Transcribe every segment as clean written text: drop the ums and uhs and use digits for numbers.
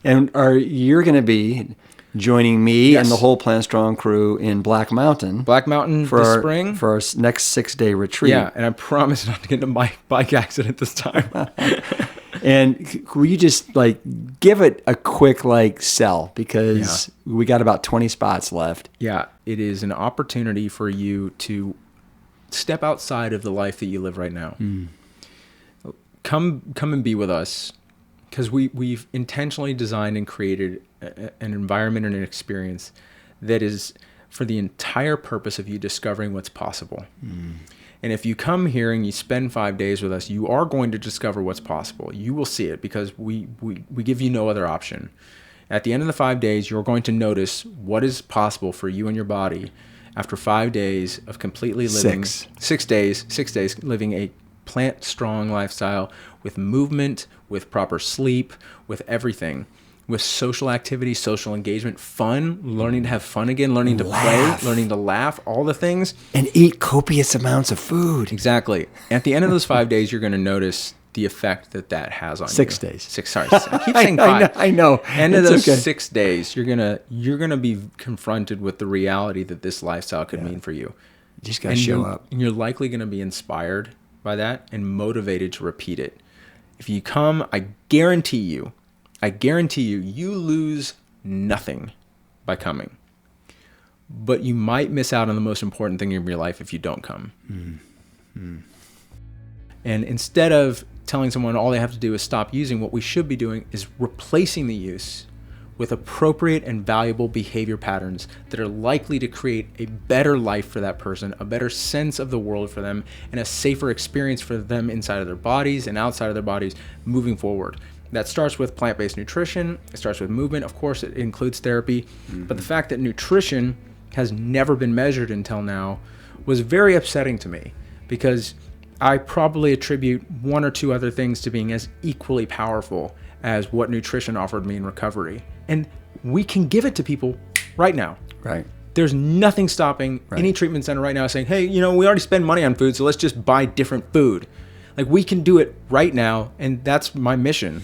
And you're going to be joining me Yes. and the whole Plantstrong crew in Black Mountain this spring for our next 6-day retreat. Yeah, and I promise not to get in a bike accident this time. And will you just give it a quick sell, because we got about 20 spots left. Yeah, it is an opportunity for you to step outside of the life that you live right now. Come and be with us, because we've intentionally designed and created an environment and an experience that is for the entire purpose of you discovering what's possible. And if you come here and you spend 5 days with us, you are going to discover what's possible. You will see it, because we give you no other option. At the end of the 5 days, you're going to notice what is possible for you and your body after 5 days of completely living 6 days living a plant strong lifestyle with movement, with proper sleep, with everything. With social activity, social engagement, fun, learning to have fun again, learning to play, learning to laugh, all the things. And eat copious amounts of food. Exactly. At the end of those 5 days, you're going to notice the effect that has on you. 6 days. Sorry, I keep saying 5. I know. End of those 6 days, you're gonna be confronted with the reality that this lifestyle could mean for you. You just got to show up. And you're likely going to be inspired by that and motivated to repeat it. If you come, I guarantee you, you lose nothing by coming. But you might miss out on the most important thing in your life if you don't come. And instead of telling someone all they have to do is stop using, what we should be doing is replacing the use with appropriate and valuable behavior patterns that are likely to create a better life for that person, a better sense of the world for them, and a safer experience for them inside of their bodies and outside of their bodies moving forward. That starts with plant-based nutrition. It starts with movement. Of course, it includes therapy. But the fact that nutrition has never been measured until now was very upsetting to me, because I probably attribute one or two other things to being as equally powerful as what nutrition offered me in recovery. And we can give it to people right now. Right. There's nothing stopping any treatment center right now saying, hey, we already spend money on food, so let's just buy different food. We can do it right now, and that's my mission.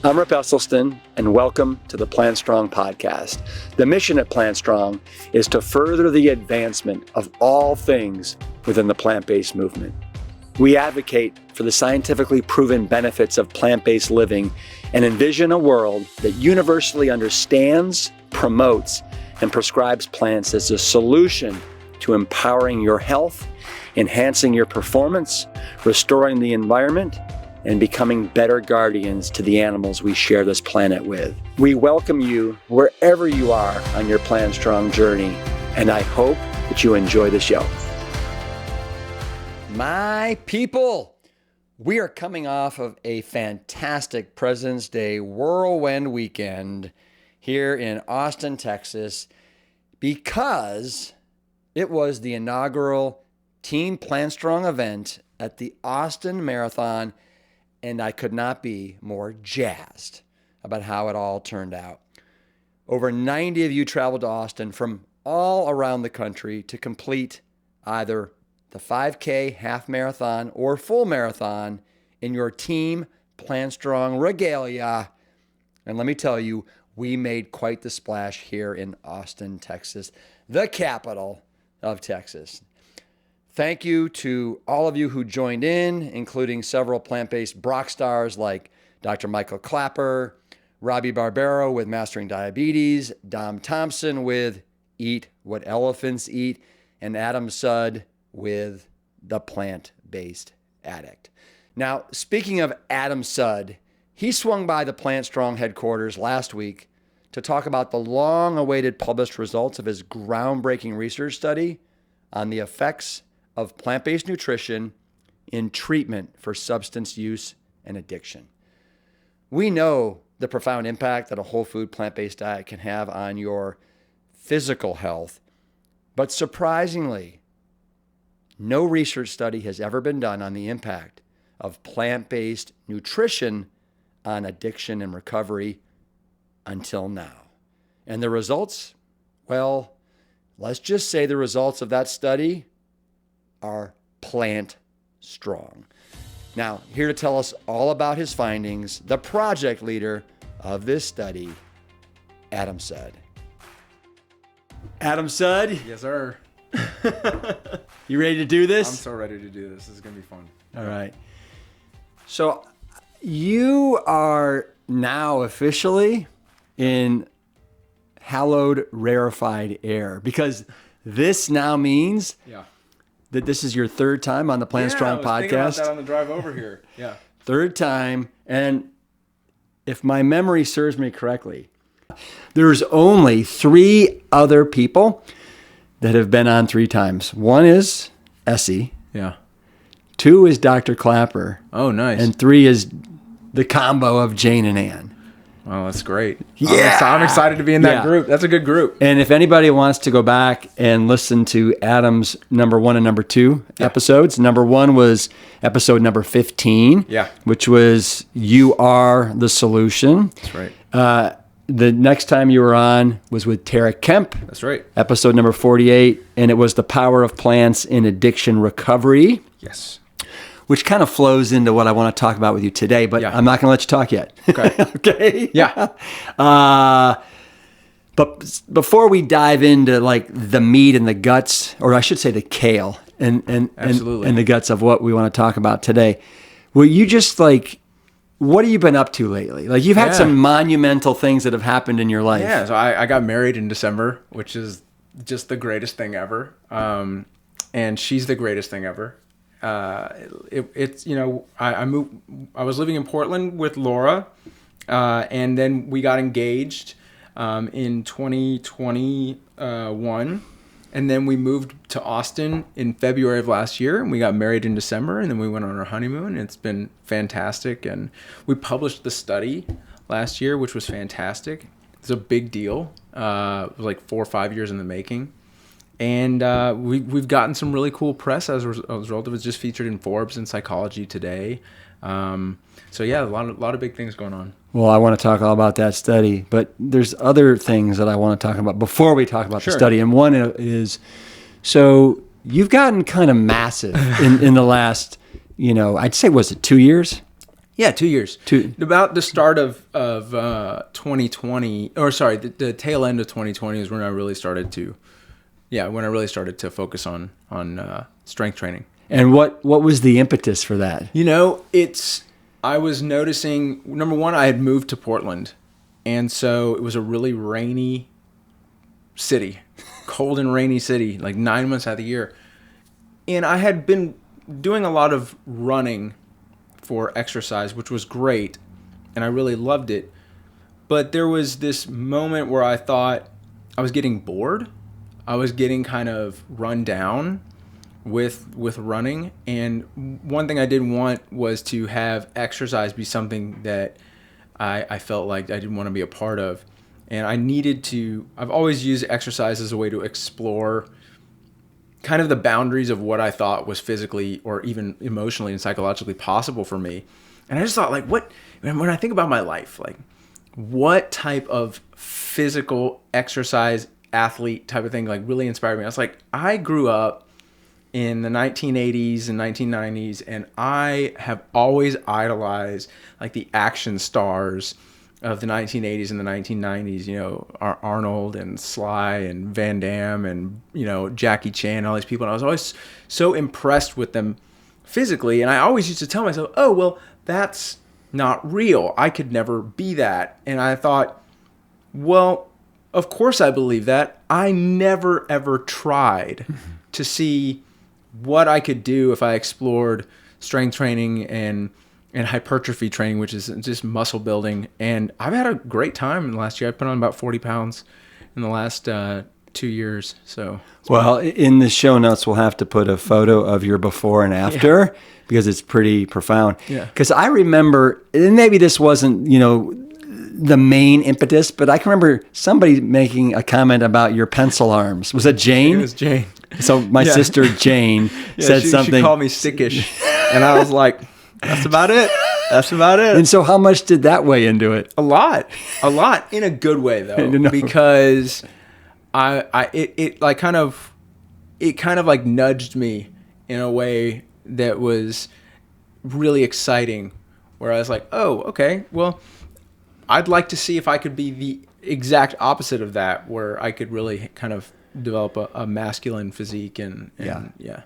I'm Rip Esselstyn, and welcome to the Plantstrong podcast. The mission at Plantstrong is to further the advancement of all things within the plant-based movement. We advocate for the scientifically proven benefits of plant-based living and envision a world that universally understands, promotes, and prescribes plants as a solution to empowering your health, enhancing your performance, restoring the environment, and becoming better guardians to the animals we share this planet with. We welcome you wherever you are on your Plantstrong journey, and I hope that you enjoy the show. My people, we are coming off of a fantastic President's Day whirlwind weekend here in Austin, Texas, because it was the inaugural Team Plantstrong event at the Austin Marathon, and I could not be more jazzed about how it all turned out. Over 90 of you traveled to Austin from all around the country to complete either the 5K, half marathon, or full marathon in your Team Plantstrong regalia. And let me tell you, we made quite the splash here in Austin, Texas, the capital of Texas. Thank you to all of you who joined in, including several plant-based Brock stars like Dr. Michael Clapper, Robbie Barbero with Mastering Diabetes, Dom Thompson with Eat What Elephants Eat, and Adam Sudd with The Plant-Based Addict. Now, speaking of Adam Sudd, he swung by the Plantstrong headquarters last week to talk about the long-awaited published results of his groundbreaking research study on the effects of plant-based nutrition in treatment for substance use and addiction. We know the profound impact that a whole food plant-based diet can have on your physical health, but surprisingly, no research study has ever been done on the impact of plant-based nutrition on addiction and recovery until now. And the results? Well, let's just say the results of that study are plant strong. Now, here to tell us all about his findings, the project leader of this study, Adam Sudd. Adam Sudd, Yes, sir. you ready to do this? I'm so ready to do this. This is going to be fun. All right. So you are now officially in hallowed, rarefied air, because this now means Yeah. that this is your third time on the Plantstrong I was thinking about podcast. that on the drive over here. Yeah. Third time. And if my memory serves me correctly, there's only 3 other people that have been on 3 times. One is Essie. Yeah. 2 is Dr. Clapper. Oh, nice. And 3 is the combo of Jane and Ann. Oh, that's great. Yeah. I'm excited to be in that Yeah. group. That's a good group. And if anybody wants to go back and listen to Adam's number 1 and number 2 episodes, number 1 was episode number 15, which was You Are the Solution. That's right. The next time you were on was with Tara Kemp. That's right. Episode number 48, and it was The Power of Plants in Addiction Recovery, Yes. which kind of flows into what I want to talk about with you today, but I'm not going to let you talk yet. Okay. Okay? Yeah. But before we dive into like the meat and the guts, or I should say the kale and Absolutely. and the guts of what we want to talk about today, will you just like, what have you been up to lately? Like you've had some monumental things that have happened in your life. Yeah. So I got married in December, which is just the greatest thing ever. And she's the greatest thing ever. It's, you know, I was living in Portland with Laura, and then we got engaged in 2021, and then we moved to Austin in February of last year, and we got married in December, and then we went on our honeymoon. It's been fantastic, and we published the study last year, which was fantastic. It's a big deal. It was like 4 or 5 years in the making. And we've gotten some really cool press as a result. It was just featured in Forbes and Psychology Today. So yeah, a lot of big things going on. Well, I want to talk all about that study, but there's other things that I want to talk about before we talk about the study. And one is, so you've gotten kind of massive in the last, you know, I'd say, was it 2 years? Yeah, 2 years. About the start of 2020, or sorry, the tail end of 2020 is when I really started to. Yeah, when I really started to focus on strength training. And what was the impetus for that? You know, I was noticing, number one, I had moved to Portland. And so it was a really rainy city, cold and rainy city, like 9 months out of the year. And I had been doing a lot of running for exercise, which was great. And I really loved it. But there was this moment where I thought I was getting bored. I was getting kind of run down with running, and one thing I didn't want was to have exercise be something that I felt like I didn't want to be a part of. And I've always used exercise as a way to explore kind of the boundaries of what I thought was physically or even emotionally and psychologically possible for me. And I just thought, like, when I think about my life, like, what type of physical exercise athlete type of thing like really inspired me. I was like, I grew up in the 1980s and 1990s, and I have always idolized like the action stars of the 1980s and the 1990s, you know, Arnold and Sly and Van Damme and, you know, Jackie Chan, all these people. And I was always so impressed with them physically. And I always used to tell myself, oh, well, that's not real. I could never be that. And I thought, well, of course I believe that. I never, ever tried to see what I could do if I explored strength training and hypertrophy training, which is just muscle building. And I've had a great time in the last year. I put on about 40 pounds in the last 2 years. So, well, in the show notes, we'll have to put a photo of your before and after because it's pretty profound. Yeah. Because I remember, and maybe this wasn't, you know, the main impetus, but I can remember somebody making a comment about your pencil arms. Was that Jane? It was Jane. So my sister Jane said something. She called me sickish, and I was like, "That's about it. That's about it." And so, how much did that weigh into it? A lot, in a good way though, because it kind of like nudged me in a way that was really exciting, where I was like, "Oh, okay, well." I'd like to see if I could be the exact opposite of that, where I could really kind of develop a masculine physique and yeah.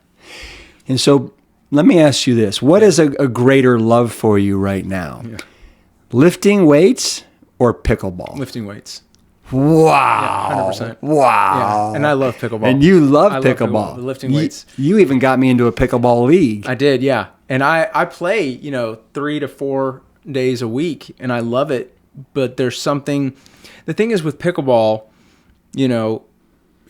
And so let me ask you this. What is a greater love for you right now? Yeah. Lifting weights or pickleball? Lifting weights. Wow. Yeah, 100%. Wow. Yeah. And I love pickleball. And you love I pickleball. Love the lifting weights. You even got me into a pickleball league. I did, yeah. And I play, 3 to 4 days a week, and I love it. But there's something, the thing is with pickleball,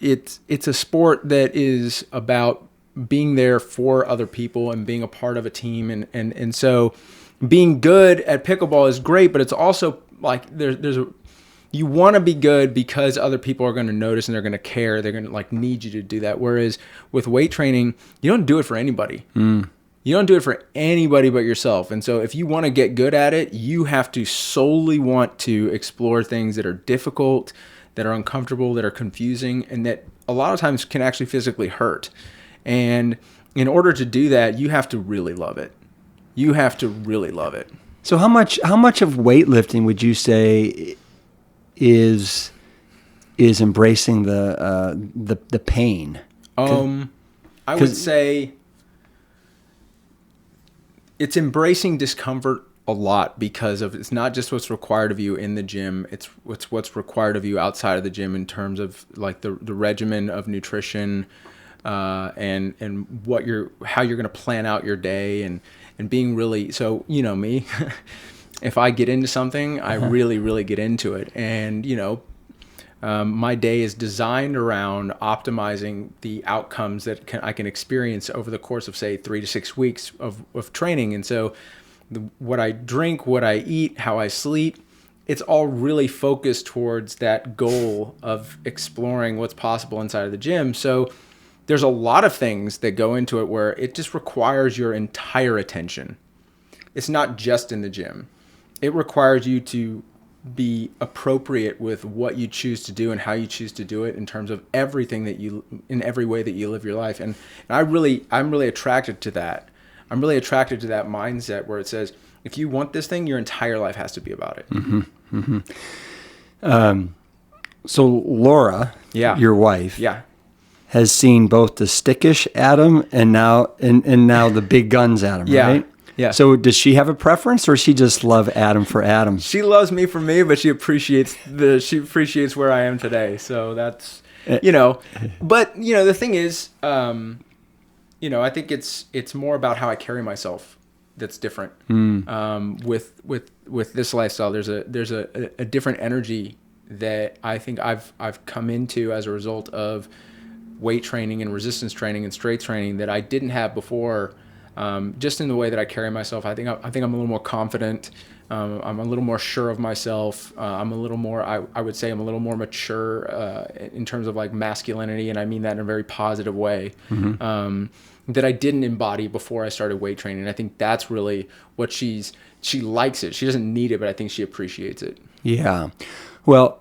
it's a sport that is about being there for other people and being a part of a team. And so being good at pickleball is great, but it's also like you want to be good because other people are going to notice and they're going to care. They're going to need you to do that. Whereas with weight training, you don't do it for anybody. You don't do it for anybody but yourself. And so if you want to get good at it, you have to solely want to explore things that are difficult, that are uncomfortable, that are confusing, and that a lot of times can actually physically hurt. And in order to do that, you have to really love it. You have to really love it. So how much of weightlifting would you say is embracing the pain? I would say it's embracing discomfort a lot, because of it's not just what's required of you in the gym, it's what's required of you outside of the gym in terms of like the regimen of nutrition, and how you're going to plan out your day, and being really, so me, if I get into something, I really, really get into it. And, my day is designed around optimizing the outcomes that I can experience over the course of, say, 3 to 6 weeks of training. And so what I drink, what I eat, how I sleep, it's all really focused towards that goal of exploring what's possible inside of the gym. So there's a lot of things that go into it where it just requires your entire attention. It's not just in the gym. It requires you to be appropriate with what you choose to do and how you choose to do it in terms of everything in every way that you live your life. And I'm really attracted to that. I'm really attracted to that mindset where it says, if you want this thing, your entire life has to be about it. Mm-hmm. Mm-hmm. So Laura, your wife, has seen both the stickish Adam and now the big guns Adam, right? Yeah. So does she have a preference, or does she just love Adam for Adam? She loves me for me, but she appreciates where I am today. So that's, but the thing is, I think it's more about how I carry myself that's different. With this lifestyle, there's a different energy that I think I've come into as a result of weight training and resistance training and strength training that I didn't have before. Just in the way that I carry myself, I think I'm a little more confident. I'm a little more sure of myself. I'm a little more, I would say I'm a little more mature in terms of like masculinity, and I mean that in a very positive way. That I didn't embody before I started weight training. I think that's really what she likes it. She doesn't need it, but I think she appreciates it. Yeah. Well,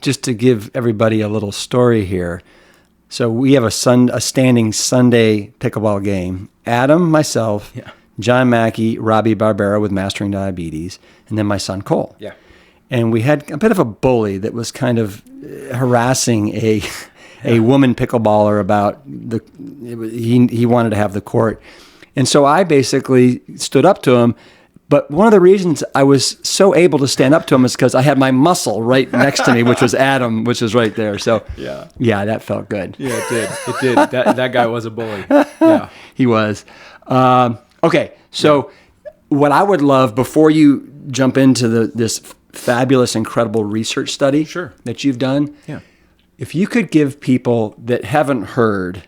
just to give everybody a little story here. So we have a standing Sunday pickleball game. Adam, myself, John Mackey, Robbie Barbera with Mastering Diabetes, and then my son Cole. Yeah. And we had a bit of a bully that was kind of harassing a woman pickleballer about he wanted to have the court. And so I basically stood up to him. But one of the reasons I was so able to stand up to him is because I had my muscle right next to me, which was Adam, which was right there. So yeah, that felt good. Yeah, it did. That guy was a bully. Yeah, he was. Okay, so what I would love, before you jump into this fabulous, incredible research study that you've done, if you could give people that haven't heard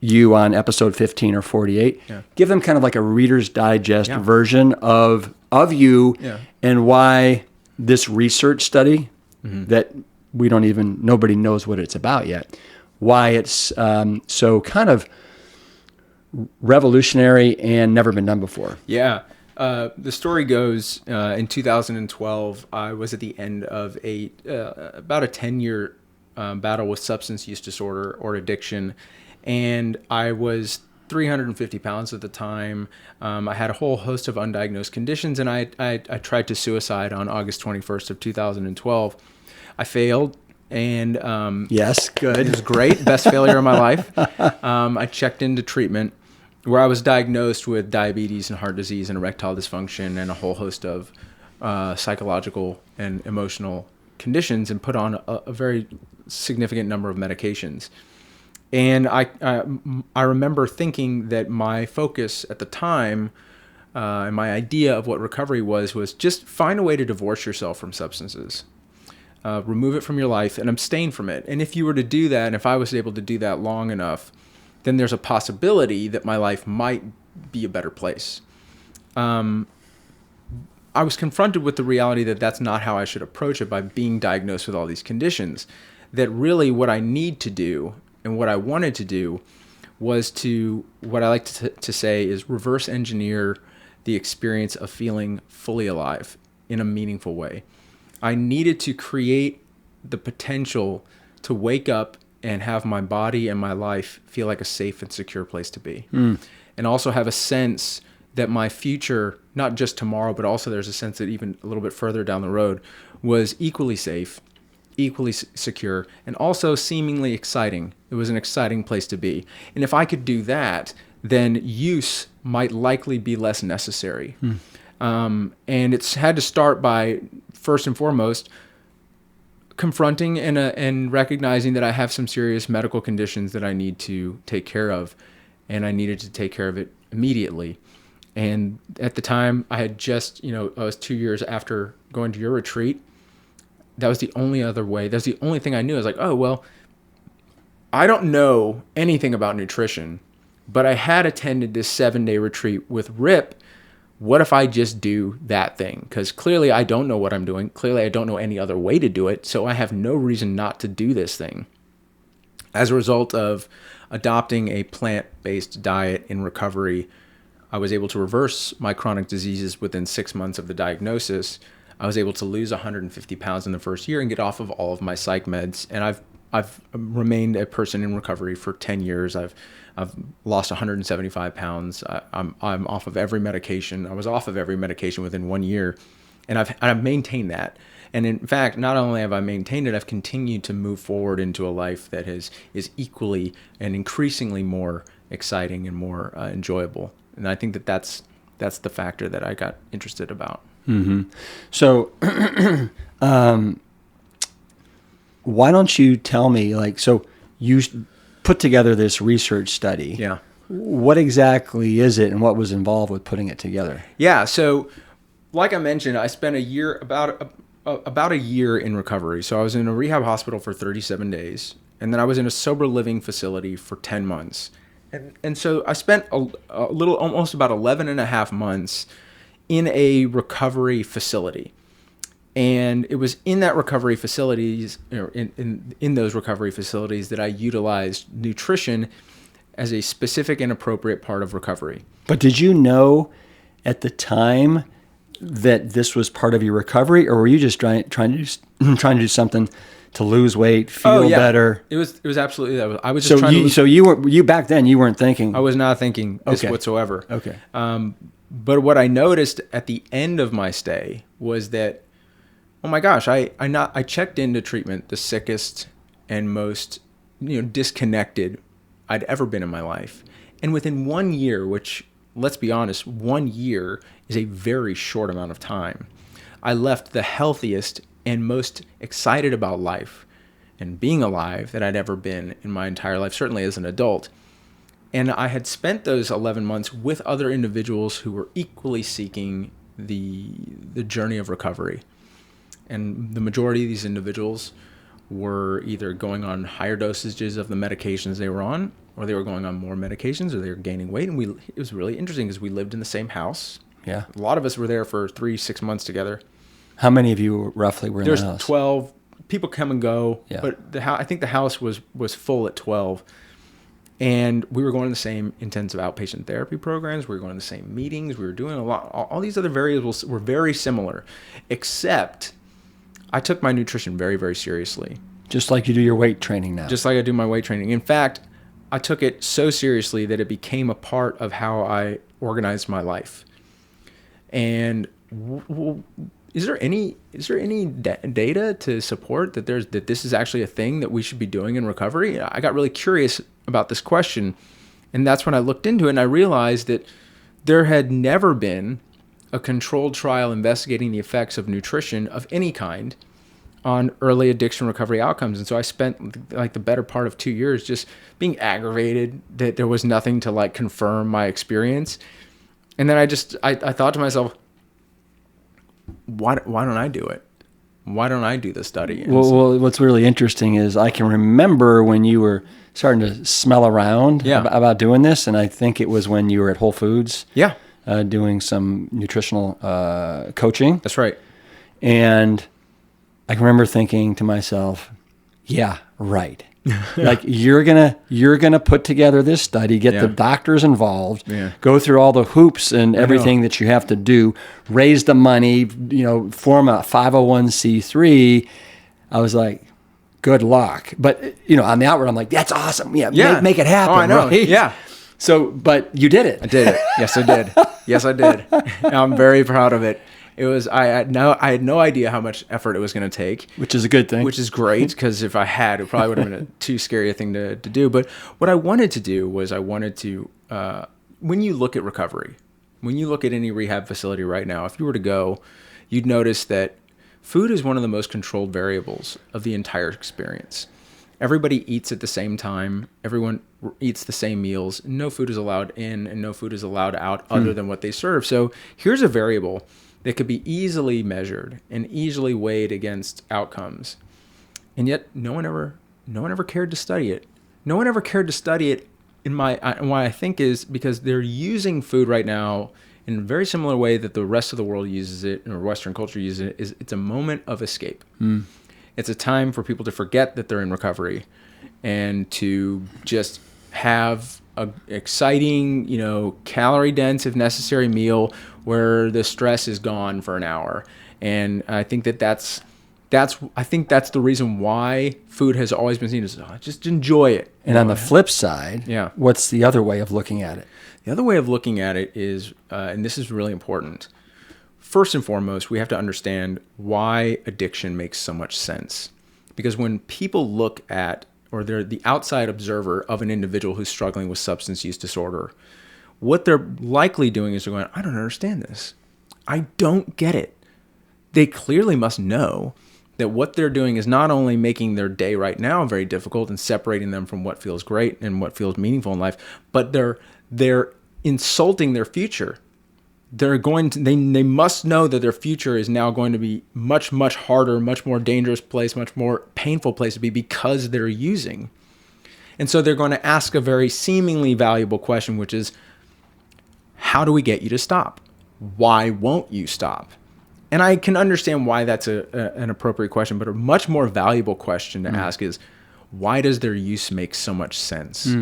you on episode 15 or 48, give them kind of like a Reader's Digest version of you and why this research study that nobody knows what it's about yet, why it's so kind of revolutionary and never been done before. Yeah. The story goes, in 2012, I was at the end of about a 10-year battle with substance use disorder or addiction. And I was 350 pounds at the time. I had a whole host of undiagnosed conditions, and I tried to suicide on August 21st of 2012. I failed, and yes, good. It was great. Best failure of my life. I checked into treatment where I was diagnosed with diabetes and heart disease and erectile dysfunction and a whole host of psychological and emotional conditions, and put on a very significant number of medications. And I remember thinking that my focus at the time and my idea of what recovery was just find a way to divorce yourself from substances. Remove it from your life and abstain from it. And if you were to do that, and if I was able to do that long enough, then there's a possibility that my life might be a better place. I was confronted with the reality that that's not how I should approach it by being diagnosed with all these conditions. That really what I need to do and what I wanted to do was to, what I like to say is reverse engineer the experience of feeling fully alive in a meaningful way. I needed to create the potential to wake up and have my body and my life feel like a safe and secure place to be. And also have a sense that my future, not just tomorrow, but also there's a sense that even a little bit further down the road was equally safe, equally secure, and also seemingly exciting. It was an exciting place to be. And if I could do that, then use might likely be less necessary. And it's had to start by, first and foremost, confronting and recognizing that I have some serious medical conditions that I need to take care of, and I needed to take care of it immediately. And at the time, I had just, I was 2 years after going to your retreat. That was the only other way. That's the only thing I knew. I was like, oh, well, I don't know anything about nutrition, but I had attended this 7-day retreat with Rip. What if I just do that thing? Because clearly I don't know what I'm doing. Clearly I don't know any other way to do it. So I have no reason not to do this thing. As a result of adopting a plant-based diet in recovery, I was able to reverse my chronic diseases within 6 months of the diagnosis. I was able to lose 150 pounds in the first year and get off of all of my psych meds. And I've remained a person in recovery for 10 years. I've lost 175 pounds. I'm off of every medication. I was off of every medication within 1 year, and I've maintained that. And in fact, not only have I maintained it, I've continued to move forward into a life that is equally and increasingly more exciting and more enjoyable. And I think that's the factor that I got interested about. Mm-hmm. So, why don't you tell me, so you put together this research study. Yeah. What exactly is it, and what was involved with putting it together? Yeah. So, like I mentioned, I spent about a year in recovery. So I was in a rehab hospital for 37 days, and then I was in a sober living facility for 10 months. And so I spent a little, almost about 11 and a half months in a recovery facility. And it was in that recovery facilities, in those recovery facilities, that I utilized nutrition as a specific and appropriate part of recovery. But did you know at the time that this was part of your recovery, or were you just trying to do something to lose weight, feel better? It was absolutely that. I was just trying to lose. So you back then you weren't thinking. I was not thinking this whatsoever. Okay. But what I noticed at the end of my stay was that, oh my gosh, I checked into treatment the sickest and most disconnected I'd ever been in my life, and within 1 year, which, let's be honest, 1 year is a very short amount of time, I left the healthiest and most excited about life and being alive that I'd ever been in my entire life, certainly as an adult. And I had spent those 11 months with other individuals who were equally seeking the journey of recovery. And the majority of these individuals were either going on higher dosages of the medications they were on, or they were going on more medications, or they were gaining weight. And it was really interesting because we lived in the same house. Yeah. A lot of us were there for 3-6 months together. How many of you roughly were in the house? There's 12. People come and go, yeah. But I think the house was full at 12. And we were going to the same intensive outpatient therapy programs. We were going to the same meetings. We were doing a lot. All these other variables were very similar, except I took my nutrition very, very seriously. Just like you do your weight training now. Just like I do my weight training. In fact, I took it so seriously that it became a part of how I organized my life. And is there any data to support that this is actually a thing that we should be doing in recovery? I got really curious about this question, and that's when I looked into it, and I realized that there had never been a controlled trial investigating the effects of nutrition of any kind on early addiction recovery outcomes. And so I spent like the better part of 2 years just being aggravated that there was nothing to like confirm my experience. And then I thought to myself, why don't I do it? Why don't I do the study? Well, what's really interesting is I can remember when you were starting to smell around about doing this. And I think it was when you were at Whole Foods doing some nutritional coaching. That's right. And I can remember thinking to myself, yeah, right. Like you're gonna put together this study, get the doctors involved, go through all the hoops and everything that you have to do, raise the money, form a 501c3. I was like, good luck. But on the outward, I'm like, that's awesome. Make it happen. Oh, I know. Right? Yeah. So, but you did it. I did it. Yes, I did. Yes, I did. And I'm very proud of it. It was I had no idea how much effort it was going to take, which is a good thing. Which is great, because if I had, it probably would have been a too scary a thing to do. But what I wanted to do was when you look at recovery, when you look at any rehab facility right now, if you were to go, you'd notice that food is one of the most controlled variables of the entire experience. Everybody eats at the same time. Everyone eats the same meals. No food is allowed in and no food is allowed out other than what they serve. So here's a variable that could be easily measured and easily weighed against outcomes. And yet no one ever cared to study it. No one ever cared to study it why I think is because they're using food right now in a very similar way that the rest of the world uses it, or Western culture uses it. It's a moment of escape. It's a time for people to forget that they're in recovery and to just have a exciting, calorie dense, if necessary, meal where the stress is gone for an hour. And I think that's the reason why food has always been seen as just enjoy it. And on the flip side, what's the other way of looking at it? The other way of looking at it is, and this is really important, first and foremost, we have to understand why addiction makes so much sense. Because when people look at, or they're the outside observer of an individual who's struggling with substance use disorder, what they're likely doing is they're going, I don't understand this. I don't get it. They clearly must know that what they're doing is not only making their day right now very difficult and separating them from what feels great and what feels meaningful in life, but they're insulting their future. They must know that their future is now going to be much, much harder, much more dangerous place, much more painful place to be because they're using. And so they're going to ask a very seemingly valuable question, which is, how do we get you to stop? Why won't you stop? And I can understand why that's an appropriate question, but a much more valuable question to ask is, why does their use make so much sense?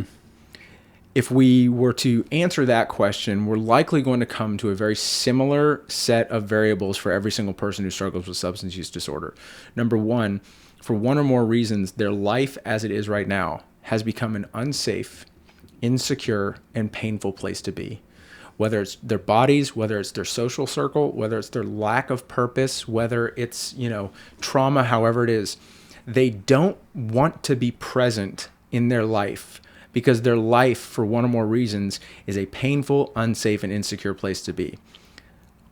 If we were to answer that question, we're likely going to come to a very similar set of variables for every single person who struggles with substance use disorder. Number one, for one or more reasons, their life as it is right now has become an unsafe, insecure, and painful place to be. Whether it's their bodies, whether it's their social circle, whether it's their lack of purpose, whether it's, trauma, however it is, they don't want to be present in their life because their life, for one or more reasons, is a painful, unsafe, and insecure place to be.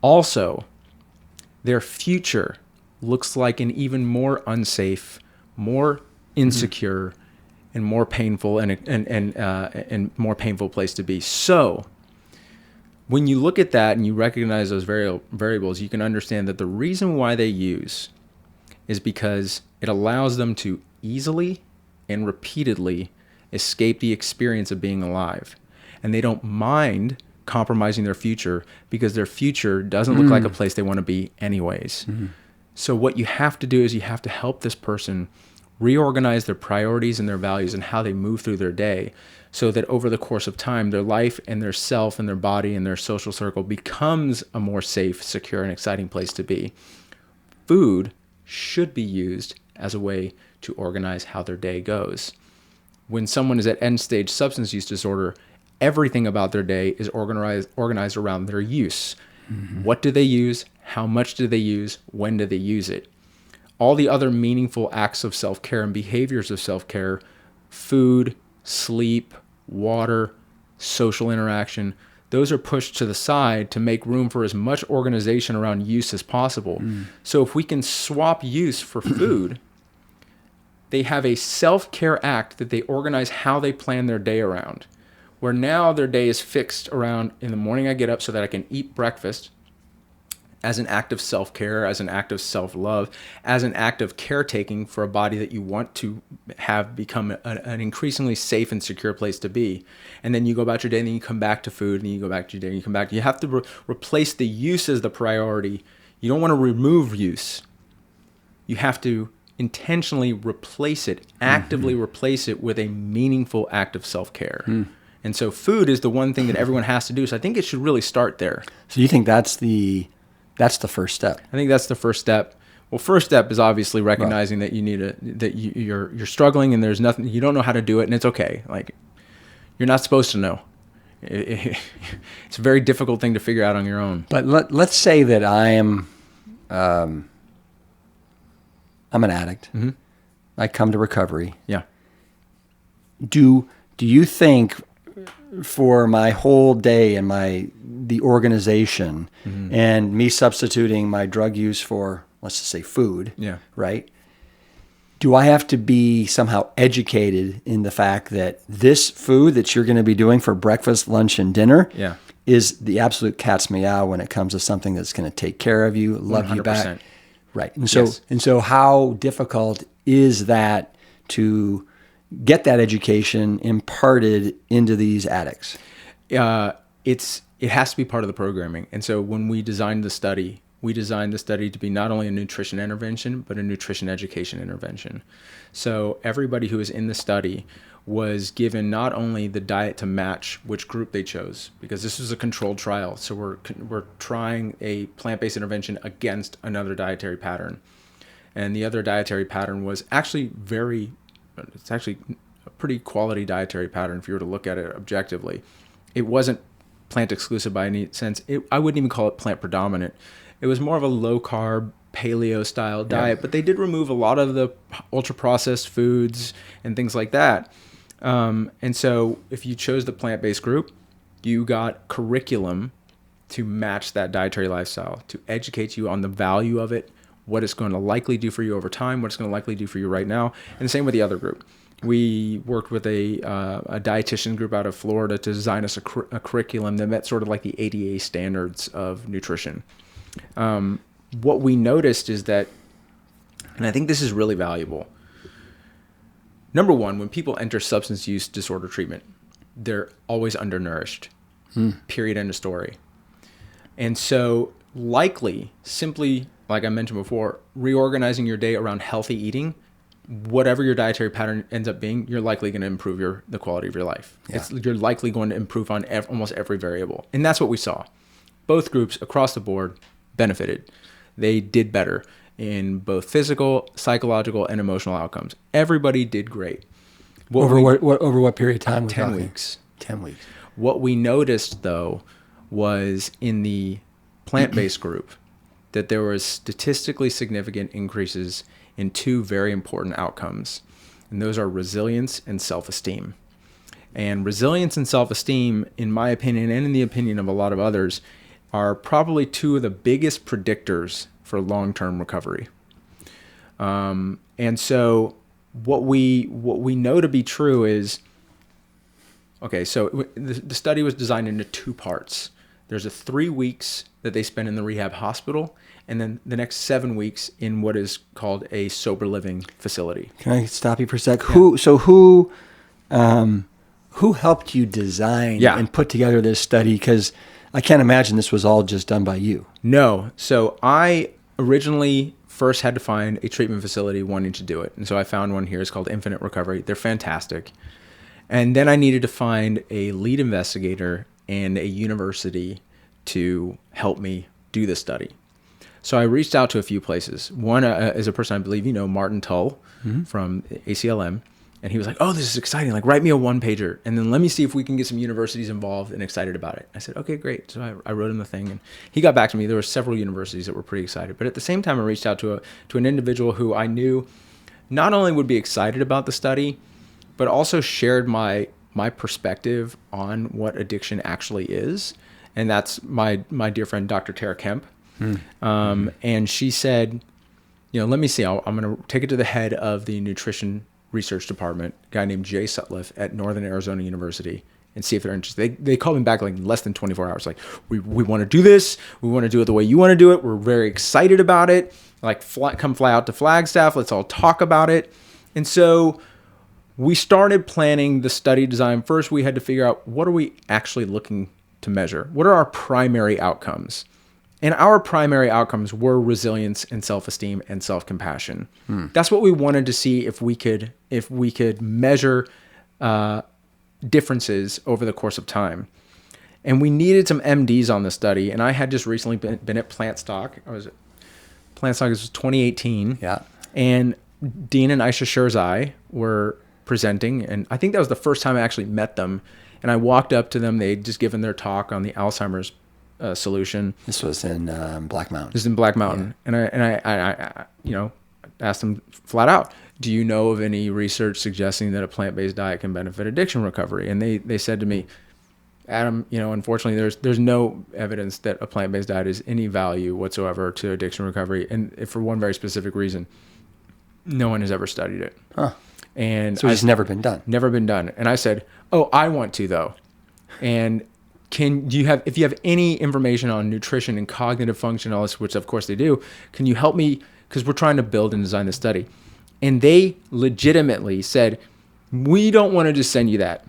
Also, their future looks like an even more unsafe, more insecure, and more painful and more painful place to be. So, when you look at that and you recognize those variables, you can understand that the reason why they use is because it allows them to easily and repeatedly escape the experience of being alive. And they don't mind compromising their future because their future doesn't look like a place they want to be anyways. So what you have to do is you have to help this person reorganize their priorities and their values and how they move through their day, so that over the course of time, their life and their self and their body and their social circle becomes a more safe, secure, and exciting place to be. Food should be used as a way to organize how their day goes. When someone is at end stage substance use disorder, everything about their day is organized around their use. What do they use? How much do they use? When do they use it? All the other meaningful acts of self-care and behaviors of self-care, food, sleep, water, social interaction, those are pushed to the side to make room for as much organization around use as possible. So if we can swap use for food, they have a self-care act that they organize how they plan their day around, where now their day is fixed around, in the morning I get up so that I can eat breakfast, as an act of self-care, as an act of self-love, as an act of caretaking for a body that you want to have become an increasingly safe and secure place to be. And then you go about your day, and then you come back to food, and then you go back to your day, and you come back. You have to replace the use as the priority. You don't want to remove use. You have to intentionally replace it, actively replace it with a meaningful act of self-care. And so food is the one thing that everyone has to do. So I think it should really start there. So you think that's the first step? I think that's the first step. Well, first step is obviously recognizing that you need you're struggling and there's nothing, you don't know how to do it, and it's okay. Like, you're not supposed to know. It's a very difficult thing to figure out on your own. But let's say that I'm an addict. I come to recovery. Yeah. Do you think for my whole day and the organization and me substituting my drug use for, let's just say, food, right? Do I have to be somehow educated in the fact that this food that you're going to be doing for breakfast, lunch, and dinner is the absolute cat's meow when it comes to something that's going to take care of you, love 100%. You back? Right. And so how difficult is that to get that education imparted into these addicts? It has to be part of the programming. And so when we designed the study to be not only a nutrition intervention, but a nutrition education intervention. So everybody who was in the study was given not only the diet to match which group they chose, because this was a controlled trial. So we're trying a plant-based intervention against another dietary pattern. And the other dietary pattern was actually it's actually a pretty quality dietary pattern if you were to look at it objectively. It wasn't plant exclusive by any sense. I wouldn't even call it plant predominant. It was more of a low carb paleo style diet, but they did remove a lot of the ultra processed foods and things like that. And so if you chose the plant-based group, you got curriculum to match that dietary lifestyle, to educate you on the value of it, what it's going to likely do for you over time, what it's going to likely do for you right now. And the same with the other group. We worked with a dietitian group out of Florida to design us a curriculum that met sort of like the ADA standards of nutrition. What we noticed is that, and I think this is really valuable. Number one, when people enter substance use disorder treatment, they're always undernourished. Period, end of story. And so likely, simply, like I mentioned before, reorganizing your day around healthy eating, whatever your dietary pattern ends up being, you're likely going to improve the quality of your life. You're likely going to improve on almost every variable. And that's what we saw. Both groups across the board benefited. They did better in both physical, psychological, and emotional outcomes. Everybody did great. Over what period of time? 10 weeks. 10 weeks. What we noticed, though, was in the plant-based group that there was statistically significant increases in two very important outcomes, and those are resilience and self-esteem. And resilience and self-esteem, in my opinion, and in the opinion of a lot of others, are probably two of the biggest predictors for long-term recovery. And so what we know to be true is, okay, so the study was designed into two parts. There's a 3 weeks that they spend in the rehab hospital, and then the next 7 weeks in what is called a sober living facility. Can I stop you for a sec? Yeah. Who helped you design and put together this study? Because I can't imagine this was all just done by you. No. So I originally first had to find a treatment facility wanting to do it. And so I found one here. It's called Infinite Recovery. They're fantastic. And then I needed to find a lead investigator and a university to help me do this study. So I reached out to a few places. One is a person I believe you know, Martin Tull from ACLM. And he was like, oh, this is exciting. Like, write me a one-pager. And then let me see if we can get some universities involved and excited about it. I said, okay, great. So I wrote him the thing. And he got back to me. There were several universities that were pretty excited. But at the same time, I reached out to an individual who I knew not only would be excited about the study, but also shared my perspective on what addiction actually is. And that's my dear friend, Dr. Tara Kemp. And she said, let me see. I'm going to take it to the head of the nutrition research department, a guy named Jay Sutliff at Northern Arizona University, and see if they're interested. They called me back like less than 24 hours. Like, we want to do this. We want to do it the way you want to do it. We're very excited about it. Like, come fly out to Flagstaff. Let's all talk about it. And so we started planning the study design. First, we had to figure out, what are we actually looking to measure? What are our primary outcomes? And our primary outcomes were resilience and self-esteem and self-compassion. That's what we wanted to see if we could measure differences over the course of time. And we needed some MDs on the study. And I had just recently been at Plantstrong. Plantstrong was 2018. Yeah. And Dean and Aisha Sherzai were presenting. And I think that was the first time I actually met them. And I walked up to them. They'd just given their talk on the Alzheimer's solution. This was in Black Mountain. This is in Black Mountain. Yeah. And I asked them flat out, do you know of any research suggesting that a plant-based diet can benefit addiction recovery? And they said to me, Adam, unfortunately, there's no evidence that a plant-based diet is any value whatsoever to addiction recovery. And for one very specific reason, no one has ever studied it. Huh. And so it's never been done. Never been done. And I said, oh, I want to though. And if you have any information on nutrition and cognitive function, all this, which of course they do, can you help me? Because we're trying to build and design this study. And they legitimately said, we don't want to just send you that.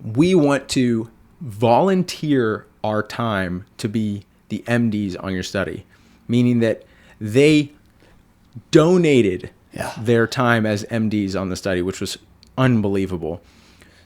We want to volunteer our time to be the MDs on your study, meaning that they donated their time as MDs on the study, which was unbelievable.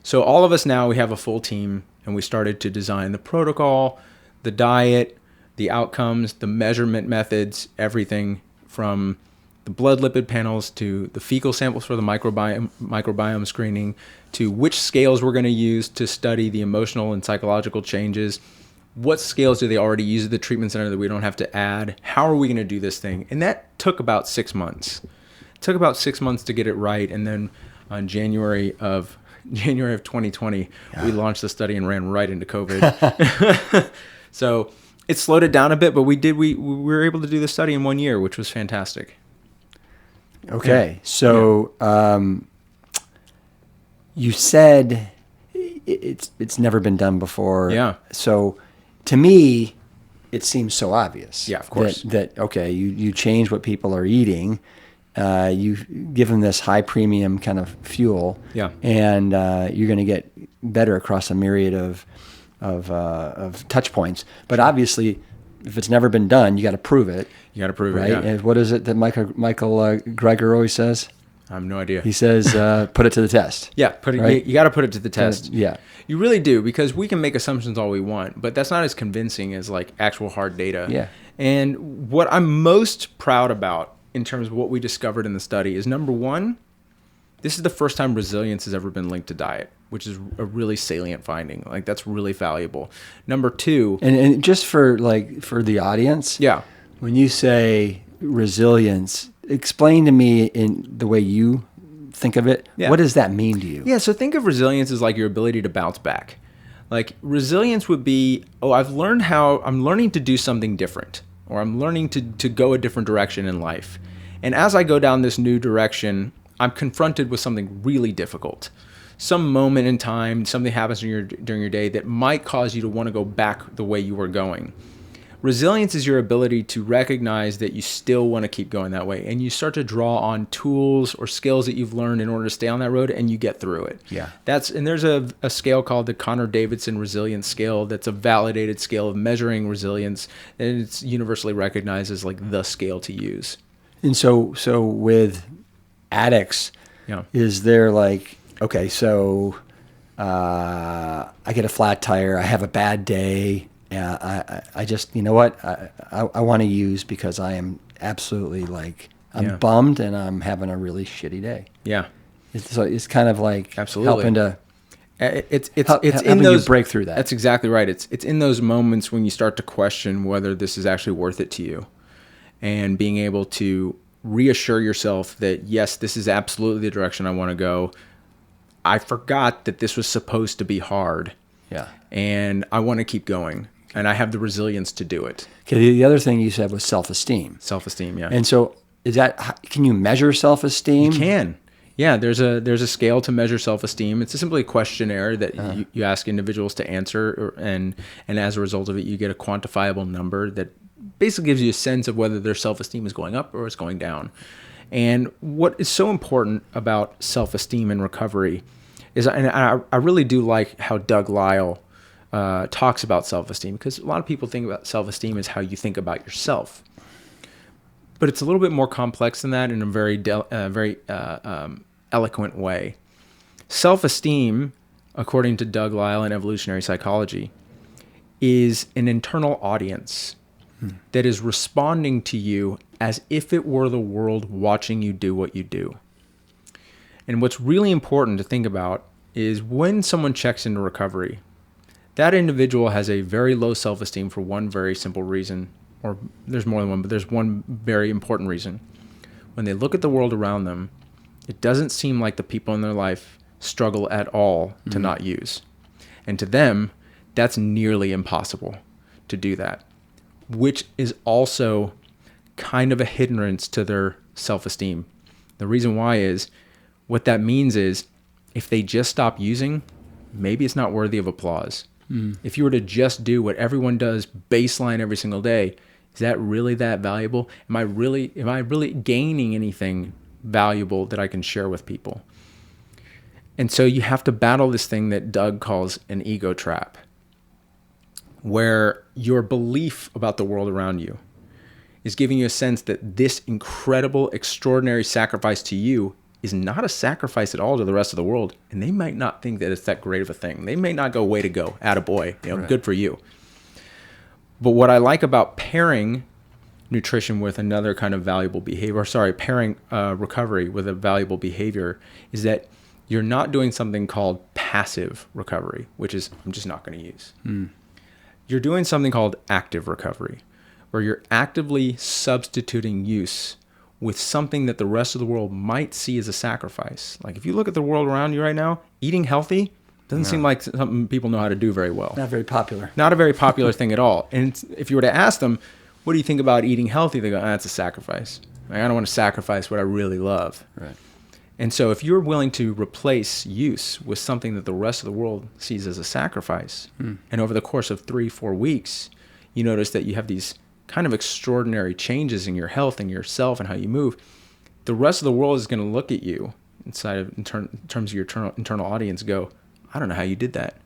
So all of us now, we have a full team, and we started to design the protocol, the diet, the outcomes, the measurement methods, everything from the blood lipid panels to the fecal samples for the microbiome screening, to which scales we're going to use to study the emotional and psychological changes. What scales do they already use at the treatment center that we don't have to add? How are we going to do this thing? And that took about 6 months. It took about 6 months to get it right. And then on January of 2020, we launched the study and ran right into COVID. So it slowed it down a bit, but we were able to do the study in 1 year, which was fantastic. Okay. So you said it's never been done before. Yeah. So to me, it seems so obvious. Yeah, of course. That okay, you change what people are eating. You give them this high premium kind of fuel. Yeah. And you're going to get better across a myriad of touch points. But obviously, if it's never been done, you got to prove it. You got to prove right? it. Yeah. And what is it that Michael Greger always says? I have no idea. He says, put it to the test. Yeah, right? You got to put it to the test. Yeah. You really do, because we can make assumptions all we want, but that's not as convincing as like actual hard data. Yeah. And what I'm most proud about in terms of what we discovered in the study is, number one, this is the first time resilience has ever been linked to diet, which is a really salient finding. Like, that's really valuable. Number two, and just for the audience, yeah, when you say resilience, explain to me in the way you think of it. Yeah. What does that mean to you? Yeah, so think of resilience as like your ability to bounce back. Like, resilience would be, I'm learning to do something different, or I'm learning to go a different direction in life. And as I go down this new direction, I'm confronted with something really difficult. Some moment in time, something happens during your day that might cause you to want to go back the way you were going. Resilience is your ability to recognize that you still want to keep going that way, and you start to draw on tools or skills that you've learned in order to stay on that road, and you get through it. Yeah. And there's a scale called the Connor-Davidson Resilience Scale that's a validated scale of measuring resilience, and it's universally recognized as like the scale to use. And so with addicts, Yeah. is there like, okay, so I get a flat tire, I have a bad day, I just, you know what, I want to use because I am absolutely I'm bummed and I'm having a really shitty day. Yeah. So it's kind of like Absolutely. helping to It's helping in those you break through that. That's exactly right. It's in those moments when you start to question whether this is actually worth it to you, and being able to reassure yourself that yes, this is absolutely the direction I want to go. I forgot that this was supposed to be hard. Yeah. And I want to keep going, and I have the resilience to do it. Okay. The other thing you said was self-esteem. Self-esteem, yeah. And so can you measure self-esteem? You can. Yeah, there's a scale to measure self-esteem. It's simply a questionnaire that you ask individuals to answer, and as a result of it, you get a quantifiable number that basically gives you a sense of whether their self-esteem is going up or it's going down. And what is so important about self-esteem and recovery is, and I really do like how Doug Lisle talks about self-esteem, because a lot of people think about self-esteem as how you think about yourself. But it's a little bit more complex than that in a very eloquent way. Self-esteem, according to Doug Lisle in evolutionary psychology, is an internal audience that is responding to you as if it were the world watching you do what you do. And what's really important to think about is when someone checks into recovery, that individual has a very low self-esteem for one very simple reason, or there's more than one, but there's one very important reason. When they look at the world around them, it doesn't seem like the people in their life struggle at all to not use. And to them, that's nearly impossible to do that, which is also kind of a hindrance to their self-esteem. The reason why is, what that means is, if they just stop using, maybe it's not worthy of applause. If you were to just do what everyone does baseline every single day, is that really that valuable? Am I really gaining anything valuable that I can share with people? And so you have to battle this thing that Doug calls an ego trap, where your belief about the world around you is giving you a sense that this incredible, extraordinary sacrifice to you is not a sacrifice at all to the rest of the world. And they might not think that it's that great of a thing. They may not go, way to go, attaboy, Right. Good for you. But what I like about pairing nutrition with another kind of valuable behavior, pairing recovery with a valuable behavior, is that you're not doing something called passive recovery, which is, I'm just not going to use. You're doing something called active recovery, where you're actively substituting use with something that the rest of the world might see as a sacrifice. Like if you look at the world around you right now, eating healthy doesn't seem like something people know how to do very well. Not very popular. Not a very popular thing at all. And if you were to ask them, what do you think about eating healthy? They go, that's a sacrifice. Like, I don't want to sacrifice what I really love. Right. And so if you're willing to replace use with something that the rest of the world sees as a sacrifice, and over the course of 3-4 weeks, you notice that you have these kind of extraordinary changes in your health and yourself and how you move, the rest of the world is going to look at you in terms of your internal audience, go, I don't know how you did that.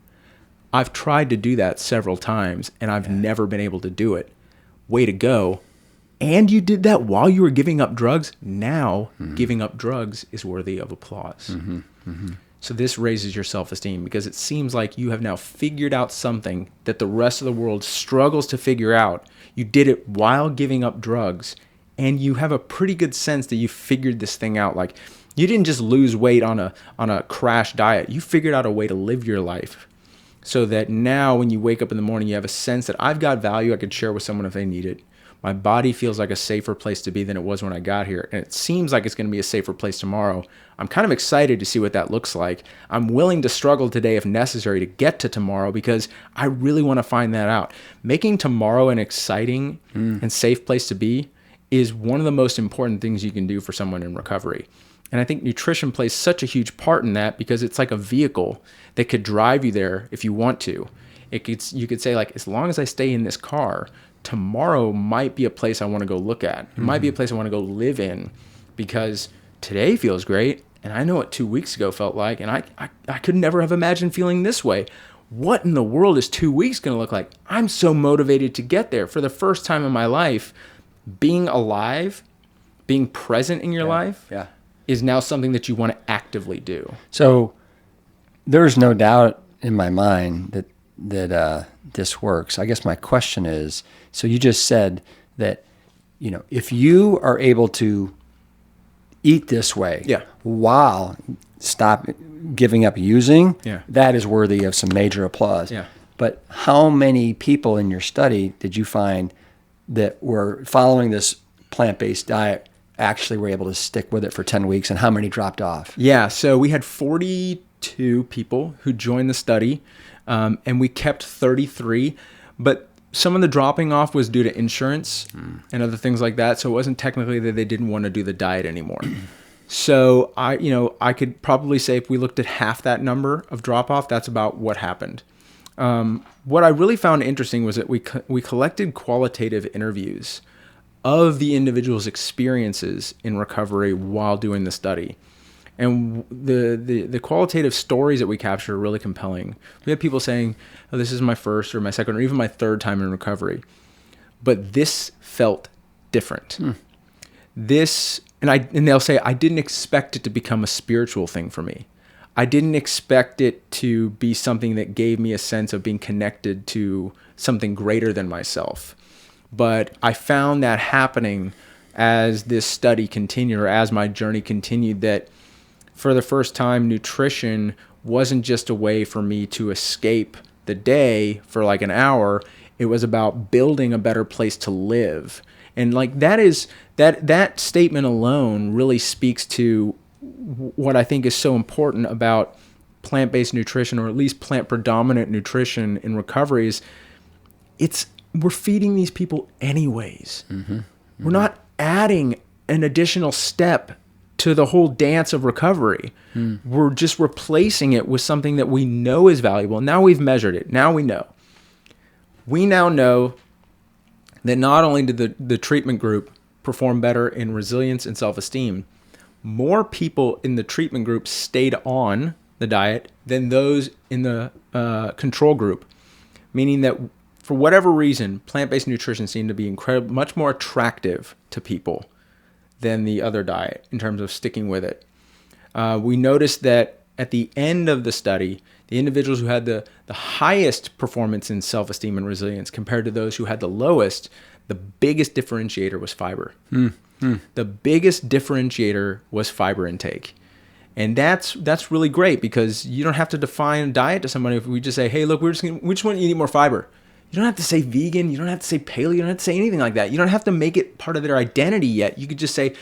I've tried to do that several times and I've never been able to do it. Way to go. And you did that while you were giving up drugs. Now giving up drugs is worthy of applause. So this raises your self-esteem, because it seems like you have now figured out something that the rest of the world struggles to figure out. You did it while giving up drugs, and you have a pretty good sense that you figured this thing out. Like, you didn't just lose weight on a crash diet. You figured out a way to live your life, so that now when you wake up in the morning, you have a sense that I've got value I could share with someone if they need it. My body feels like a safer place to be than it was when I got here. And it seems like it's going to be a safer place tomorrow. I'm kind of excited to see what that looks like. I'm willing to struggle today if necessary to get to tomorrow, because I really want to find that out. Making tomorrow an exciting and safe place to be is one of the most important things you can do for someone in recovery. And I think nutrition plays such a huge part in that, because it's like a vehicle that could drive you there if you want to. You could say, like, as long as I stay in this car, tomorrow might be a place I want to go look at. It might be a place I want to go live in, because today feels great, and I know what 2 weeks ago felt like, and I could never have imagined feeling this way. What in the world is 2 weeks going to look like? I'm so motivated to get there. For the first time in my life, being alive, being present in your life is now something that you want to actively do. So there's no doubt in my mind that this works. I guess my question is, so you just said that, if you are able to eat this way, while stop giving up using, Yeah. that is worthy of some major applause. Yeah. But how many people in your study did you find that were following this plant-based diet actually were able to stick with it for 10 weeks, and how many dropped off? Yeah, so we had 42 people who joined the study, and we kept 33, but some of the dropping off was due to insurance and other things like that, so it wasn't technically that they didn't want to do the diet anymore. So I could probably say if we looked at half that number of drop-off, that's about what happened. What I really found interesting was that we collected qualitative interviews of the individual's experiences in recovery while doing the study. And the qualitative stories that we captured are really compelling. We had people saying, oh, this is my first or my second or even my third time in recovery. But this felt different. And they'll say, I didn't expect it to become a spiritual thing for me. I didn't expect it to be something that gave me a sense of being connected to something greater than myself. But I found that happening as this study continued, or as my journey continued, that for the first time, nutrition wasn't just a way for me to escape the day for like an hour. It was about building a better place to live. And like that statement alone really speaks to what I think is so important about plant-based nutrition, or at least plant-predominant nutrition in recovery, is we're feeding these people anyways. We're not adding an additional step to the whole dance of recovery. We're just replacing it with something that we know is valuable. Now we've measured it. Now we know. We now know that not only did the treatment group perform better in resilience and self-esteem, more people in the treatment group stayed on the diet than those in the control group, meaning that for whatever reason, plant-based nutrition seemed to be much more attractive to people than the other diet in terms of sticking with it. We noticed that at the end of the study, the individuals who had the highest performance in self-esteem and resilience compared to those who had the lowest, the biggest differentiator was fiber. The biggest differentiator was fiber intake. And that's really great, because you don't have to define a diet to somebody. If we just say, hey, look, we just want you to eat more fiber. You don't have to say vegan. You don't have to say paleo. You don't have to say anything like that. You don't have to make it part of their identity yet. You could just say,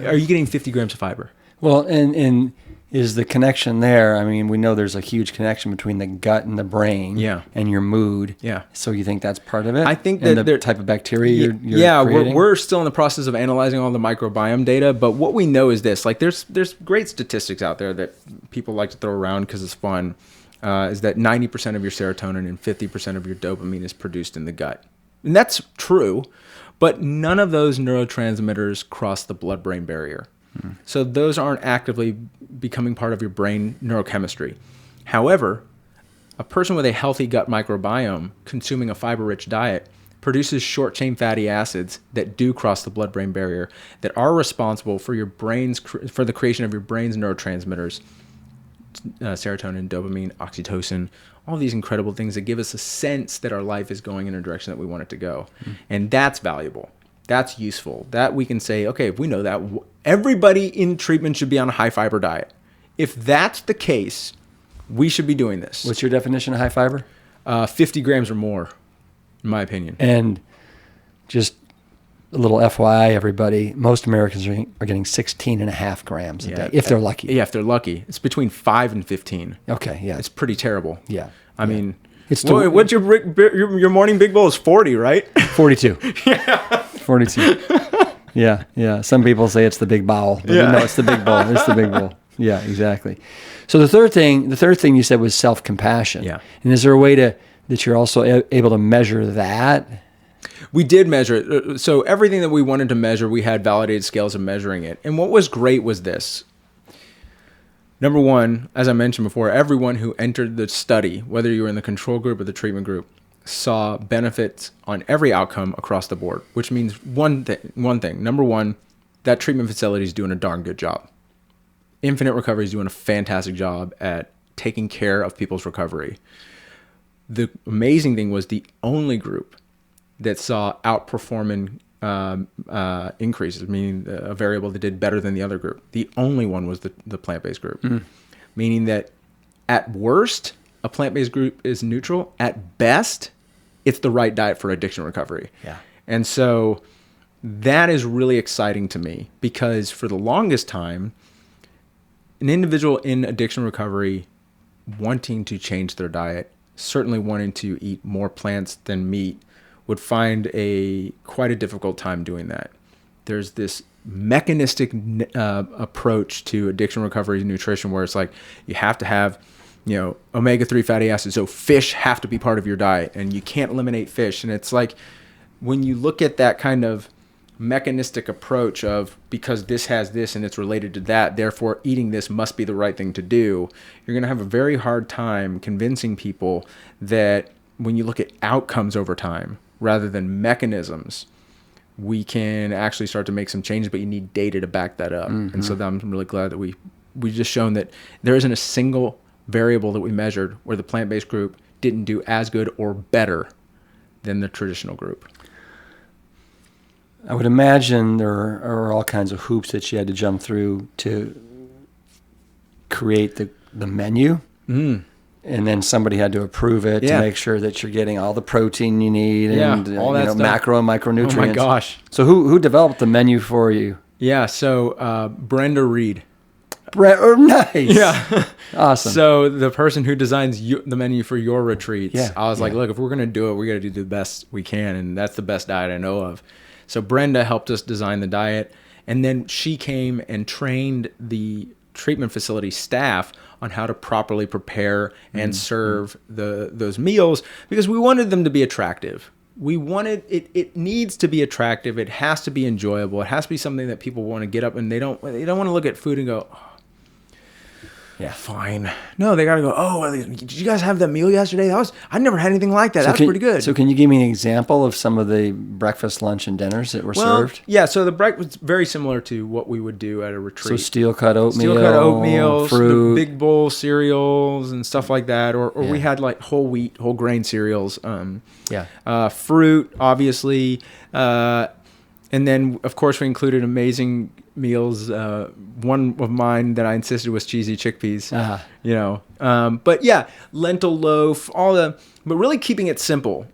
are you getting 50 grams of fiber? Well, and is the connection there? I mean, we know there's a huge connection between the gut and the brain, and your mood. Yeah. So you think that's part of it? I think and that the type of bacteria you're creating? we're still in the process of analyzing all the microbiome data, but what we know is this: like, there's great statistics out there that people like to throw around because it's fun. Is that 90% of your serotonin and 50% of your dopamine is produced in the gut, and that's true, but none of those neurotransmitters cross the blood-brain barrier. So those aren't actively becoming part of your brain neurochemistry. However, a person with a healthy gut microbiome consuming a fiber-rich diet produces short-chain fatty acids that do cross the blood-brain barrier, that are responsible for for the creation of your brain's neurotransmitters, serotonin, dopamine, oxytocin, all these incredible things that give us a sense that our life is going in a direction that we want it to go. And that's valuable. That's useful. That we can say, okay, if we know that, everybody in treatment should be on a high fiber diet. If that's the case, we should be doing this. What's your definition of high fiber? 50 grams or more, in my opinion. And just a little FYI, everybody, most Americans are getting 16 and a half grams a day, if they're lucky. Yeah, if they're lucky. It's between 5 and 15. Okay, yeah. It's pretty terrible. Yeah. I mean, it's what's your morning big bowl is 40, right? 42. Yeah. 42. Yeah. Some people say it's the big bowel, but no, it's the big bowl. It's the big bowl. Yeah, exactly. So the third thing you said was self-compassion. Yeah. And is there a way that you're also able to measure that? We did measure it. So everything that we wanted to measure, we had validated scales of measuring it. And what was great was this. Number one, as I mentioned before, everyone who entered the study, whether you were in the control group or the treatment group, saw benefits on every outcome across the board, which means one thing. Number one, that treatment facility is doing a darn good job. Infinite Recovery is doing a fantastic job at taking care of people's recovery. The amazing thing was the only group that saw outperforming increases, meaning a variable that did better than the other group. The only one was the plant-based group. meaning that at worst, a plant-based group is neutral. At best, it's the right diet for addiction recovery. Yeah. And so that is really exciting to me, because for the longest time, an individual in addiction recovery wanting to change their diet, certainly wanting to eat more plants than meat, would find quite a difficult time doing that. There's this mechanistic approach to addiction recovery nutrition where it's like you have to have, omega-3 fatty acids. So fish have to be part of your diet, and you can't eliminate fish. And it's like when you look at that kind of mechanistic approach of, because this has this and it's related to that, therefore eating this must be the right thing to do, you're going to have a very hard time convincing people that when you look at outcomes over time rather than mechanisms, we can actually start to make some changes, but you need data to back that up. Mm-hmm. And so I'm really glad that we just shown that there isn't a single variable that we measured where the plant-based group didn't do as good or better than the traditional group. I would imagine there are all kinds of hoops that you had to jump through to create the menu. Mm. And then somebody had to approve it to make sure that you're getting all the protein you need and all that macro and micronutrients. Oh my gosh. So who developed the menu for you? Yeah, so Brenda Reed. Nice. Yeah. Awesome. So the person who designs the menu for your retreats, I was like, look, if we're going to do it, we got to do the best we can. And that's the best diet I know of. So Brenda helped us design the diet. And then she came and trained the treatment facility staff on how to properly prepare and serve those meals, because we wanted them to be attractive. We wanted it needs to be attractive. It has to be enjoyable. It has to be something that people want to get up and they don't want to look at food and go, oh, yeah, fine. No, they got to go, oh, did you guys have that meal yesterday? I never had anything like that. That was pretty good. So can you give me an example of some of the breakfast, lunch, and dinners that were served? Yeah, so the breakfast was very similar to what we would do at a retreat. So steel-cut oatmeal, fruit. The big bowl cereals and stuff like that. Or we had like whole wheat, whole grain cereals. Fruit, obviously. And then, of course, we included amazing meals. One of mine that I insisted was cheesy chickpeas. But yeah, lentil loaf, but really keeping it simple.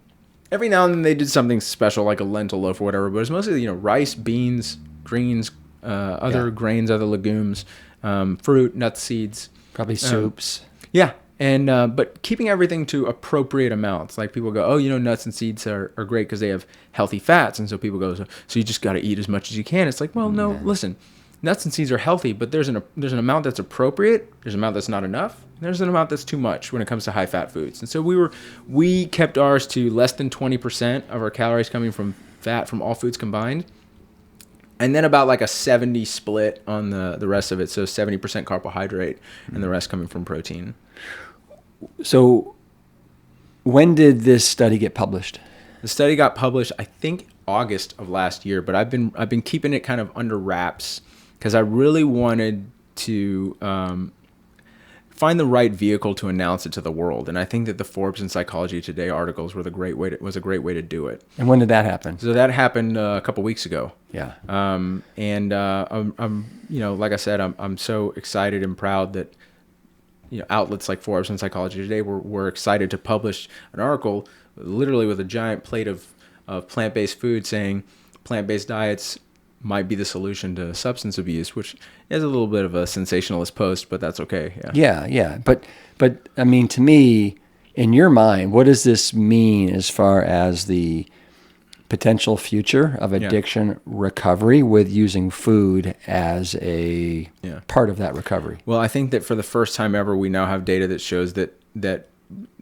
Every now and then they did something special like a lentil loaf or whatever, but it's mostly rice, beans, greens, other grains, other legumes, fruit, nuts, seeds, probably soups. And but keeping everything to appropriate amounts. Like people go, oh, nuts and seeds are great because they have healthy fats. And so people go, so you just got to eat as much as you can. It's like, well, no, listen, nuts and seeds are healthy, but there's an amount that's appropriate. There's an amount that's not enough. There's an amount that's too much when it comes to high fat foods. And so we kept ours to less than 20% of our calories coming from fat from all foods combined. And then about like a 70 split on the rest of it. So 70% carbohydrate and the rest coming from protein. So when did this study get published? The study got published, I think, August of last year, but I've been keeping it kind of under wraps because I really wanted to find the right vehicle to announce it to the world. And I think that the Forbes and Psychology Today articles was a great way to do it. And when did that happen? So that happened a couple weeks ago. Yeah. I'm like I said, I'm so excited and proud that outlets like Forbes and Psychology Today were excited to publish an article literally with a giant plate of plant-based food saying plant-based diets might be the solution to substance abuse, which is a little bit of a sensationalist post, but that's okay. Yeah. But I mean, to me, in your mind, what does this mean as far as the potential future of addiction recovery with using food as a part of that recovery? Well, I think that for the first time ever, we now have data that shows that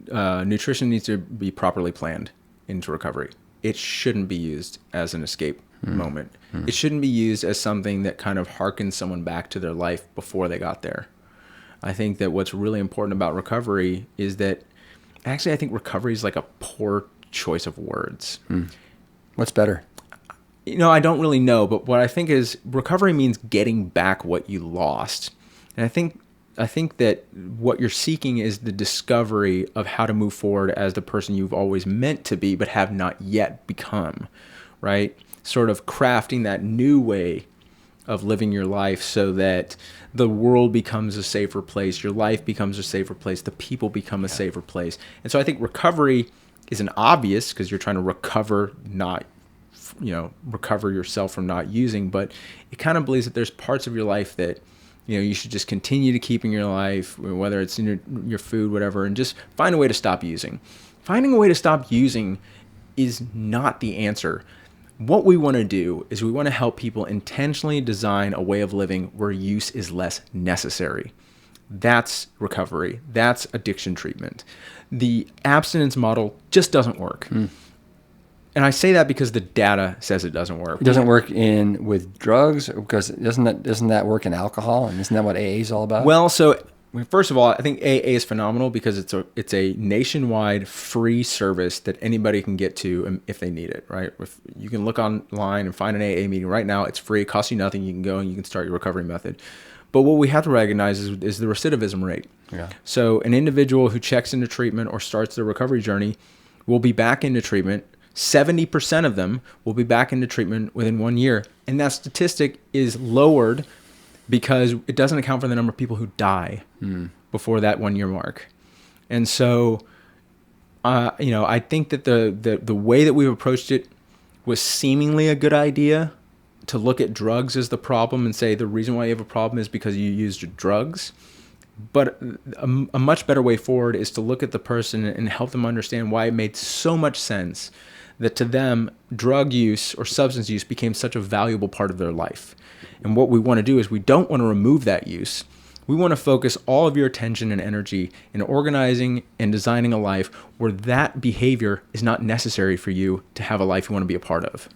nutrition needs to be properly planned into recovery. It shouldn't be used as an escape moment. It shouldn't be used as something that kind of harkens someone back to their life before they got there. I think that what's really important about recovery is that actually I think recovery is like a poor choice of words. What's better? I don't really know, but what I think is recovery means getting back what you lost. And I think that what you're seeking is the discovery of how to move forward as the person you've always meant to be, but have not yet become, right? Sort of crafting that new way of living your life so that the world becomes a safer place, your life becomes a safer place, the people become a safer place. And so I think recovery is an obvious, because you're trying to recover, not, recover yourself from not using, but it kind of believes that there's parts of your life that, you should just continue to keep in your life, whether it's in your food, whatever, and just find a way to stop using. Finding a way to stop using is not the answer. What we want to do is we want to help people intentionally design a way of living where use is less necessary. That's recovery. That's addiction treatment. The abstinence model just doesn't work. And I say that because the data says it doesn't work. It doesn't work with drugs, because doesn't that work in alcohol, and isn't that what AA is all about? Well, so first of all, I think AA is phenomenal because it's a nationwide free service that anybody can get to if they need it, right? If you can look online and find an AA meeting right now, it's free, it costs you nothing. You can go and you can start your recovery method. But what we have to recognize is the recidivism rate. Yeah. So an individual who checks into treatment or starts their recovery journey will be back into treatment. 70% of them will be back into treatment within 1 year. And that statistic is lowered because it doesn't account for the number of people who die before that 1 year mark. And so, I think that the way that we've approached it was seemingly a good idea, to look at drugs as the problem and say the reason why you have a problem is because you used drugs. But a much better way forward is to look at the person and help them understand why it made so much sense that to them, drug use or substance use became such a valuable part of their life. And what we want to do is we don't want to remove that use. We want to focus all of your attention and energy in organizing and designing a life where that behavior is not necessary for you to have a life you want to be a part of.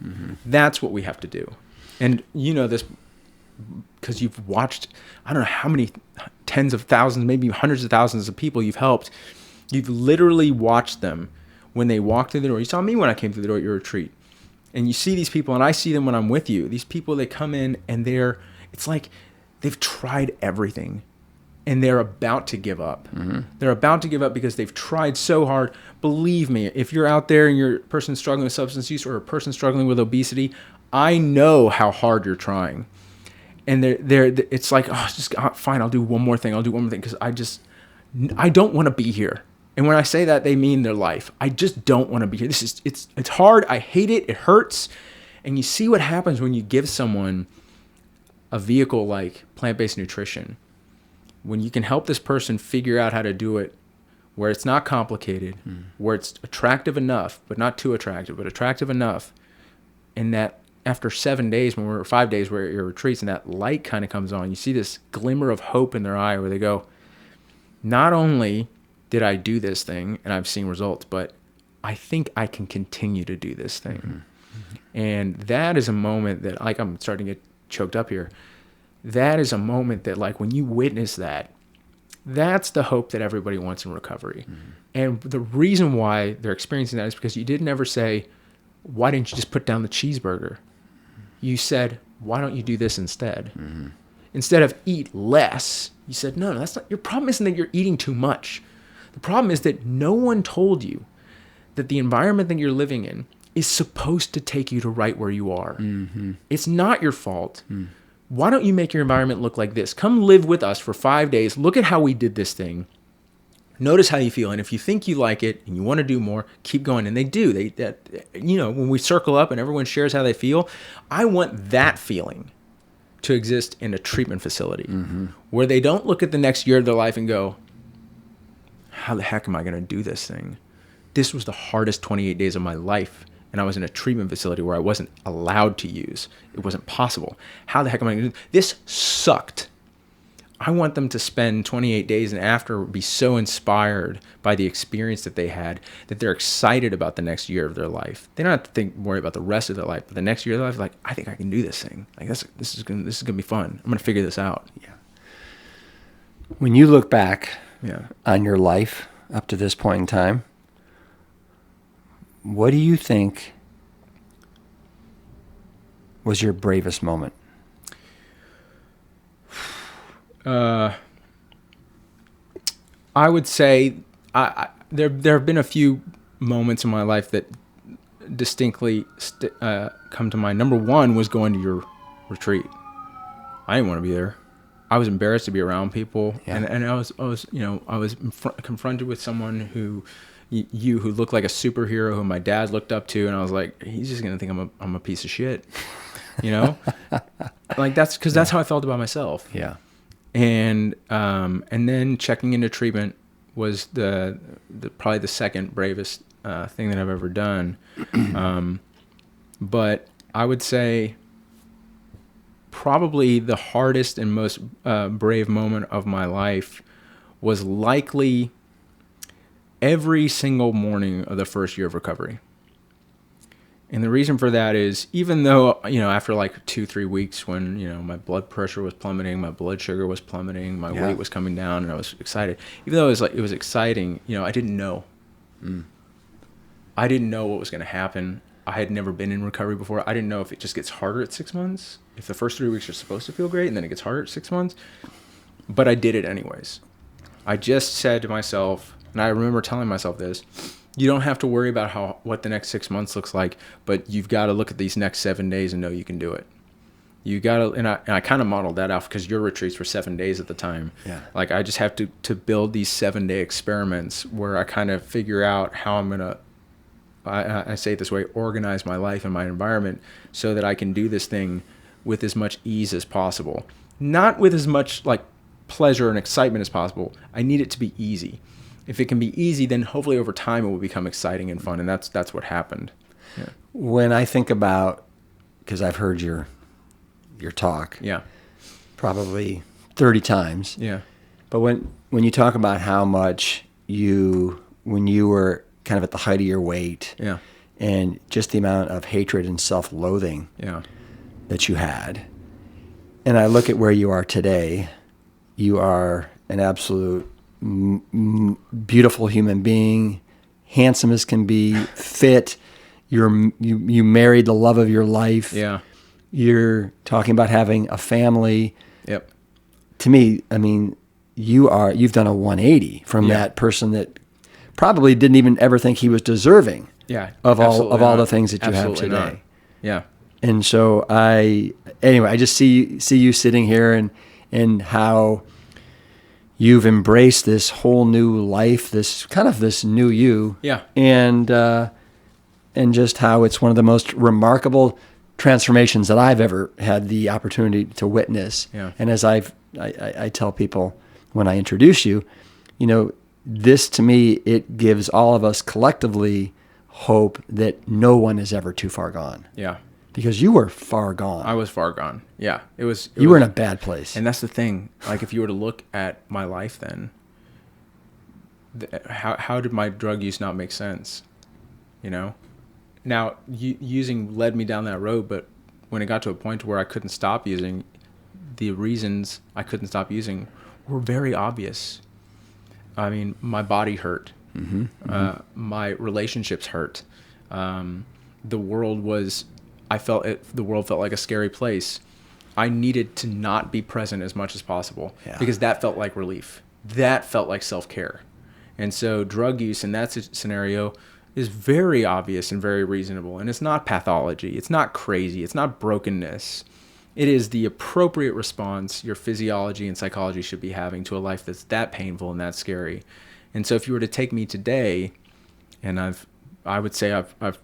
That's what we have to do. And you know this because you've watched, I don't know how many tens of thousands, maybe hundreds of thousands of people you've helped. You've literally watched them when they walk through the door. You saw me when I came through the door at your retreat. And you see these people, and I see them when I'm with you. These people, they come in and it's like they've tried everything and they're about to give up. They're about to give up because they've tried so hard. Believe me, if you're out there and you're a person struggling with substance use or a person struggling with obesity, I know how hard you're trying. And it's like, fine, I'll do one more thing. Because I don't want to be here. And when I say that, they mean their life. I just don't want to be here. It's hard. I hate it. It hurts. And you see what happens when you give someone a vehicle like plant-based nutrition. When you can help this person figure out how to do it where it's not complicated, where it's attractive enough, but not too attractive, but attractive enough. And that after 7 days, 5 days, where your retreats, and that light kind of comes on, you see this glimmer of hope in their eye where they go, not only did I do this thing and I've seen results, but I think I can continue to do this thing. And that is a moment that, like, I'm starting to get choked up here. That is a moment that, like, when you witness that, that's the hope that everybody wants in recovery. And the reason why they're experiencing that is because you didn't ever say, why didn't you just put down the cheeseburger? You said, why don't you do this instead? Instead of eat less, you said, no, that's not, your problem isn't that you're eating too much. The problem is that no one told you that the environment that you're living in is supposed to take you to right where you are. It's not your fault. Why don't you make your environment look like this? Come live with us for 5 days. Look at how we did this thing. Notice how you feel. And if you think you like it and you want to do more, keep going. And they do. When we circle up and everyone shares how they feel, I want that feeling to exist in a treatment facility where they don't look at the next year of their life and go, how the heck am I going to do this thing? This was the hardest 28 days of my life. And I was in a treatment facility where I wasn't allowed to use. It wasn't possible. How the heck am I going to do this? This sucked. I want them to spend 28 days and after be so inspired by the experience that they had that they're excited about the next year of their life. They don't have to worry about the rest of their life, but the next year of their life, like, I think I can do this thing. Like, this is gonna be fun. I'm gonna figure this out. Yeah. When you look back on your life up to this point in time, what do you think was your bravest moment? I would say there have been a few moments in my life that distinctly come to mind. Number one was going to your retreat. I didn't want to be there. I was embarrassed to be around people, Yeah. and I was confronted with someone who looked like a superhero who my dad looked up to, and I was like, he's just gonna think I'm a piece of shit, you know, like that's how I felt about myself. Yeah. And then checking into treatment was the probably the second bravest thing that I've ever done, but I would say probably the hardest and most brave moment of my life was likely every single morning of the first year of recovery. And the reason for that is, even though, after like 2-3 weeks when, my blood pressure was plummeting, my blood sugar was plummeting, my weight was coming down, and I was excited. Even though it was exciting, I didn't know. I didn't know what was going to happen. I had never been in recovery before. I didn't know if it just gets harder at 6 months, if the first 3 weeks are supposed to feel great and then it gets harder at 6 months. But I did it anyways. I just said to myself, and I remember telling myself this, you don't have to worry about what the next 6 months looks like, but you've got to look at these next 7 days and know you can do it. You got to, and I kind of modeled that out because your retreats were 7 days at the time. Yeah. Like I just have to build these 7-day experiments where I kind of figure out how I'm going to, I say it this way, organize my life and my environment so that I can do this thing with as much ease as possible. Not with as much like pleasure and excitement as possible. I need it to be easy. If it can be easy, then hopefully over time it will become exciting and fun. And that's what happened. Yeah. When I think about, because I've heard your talk, probably 30 times. Yeah. But when you talk about how much when you were kind of at the height of your weight, and just the amount of hatred and self-loathing that you had, and I look at where you are today, you are an absolute beautiful human being, handsome as can be, fit. You married the love of your life. Yeah. You're talking about having a family. Yep. To me, I mean, you've done a 180 from that person that probably didn't even ever think he was deserving of all the things that you have today. Not. Yeah. And so I just see you sitting here and how you've embraced this whole new life, this new you. Yeah. And just how it's one of the most remarkable transformations that I've ever had the opportunity to witness. Yeah. And as I tell people when I introduce you, this to me, it gives all of us collectively hope that no one is ever too far gone. Yeah. Because you were far gone. I was far gone. Yeah. You were in a bad place. And that's the thing. Like if you were to look at my life then, how did my drug use not make sense? Now, using led me down that road, but when it got to a point where I couldn't stop using, the reasons I couldn't stop using were very obvious. I mean, my body hurt. My relationships hurt. The world felt like a scary place. I needed to not be present as much as possible because that felt like relief. That felt like self-care. And so drug use in that scenario is very obvious and very reasonable. And it's not pathology. It's not crazy. It's not brokenness. It is the appropriate response your physiology and psychology should be having to a life that's that painful and that scary. And so if you were to take me today, and I would say I've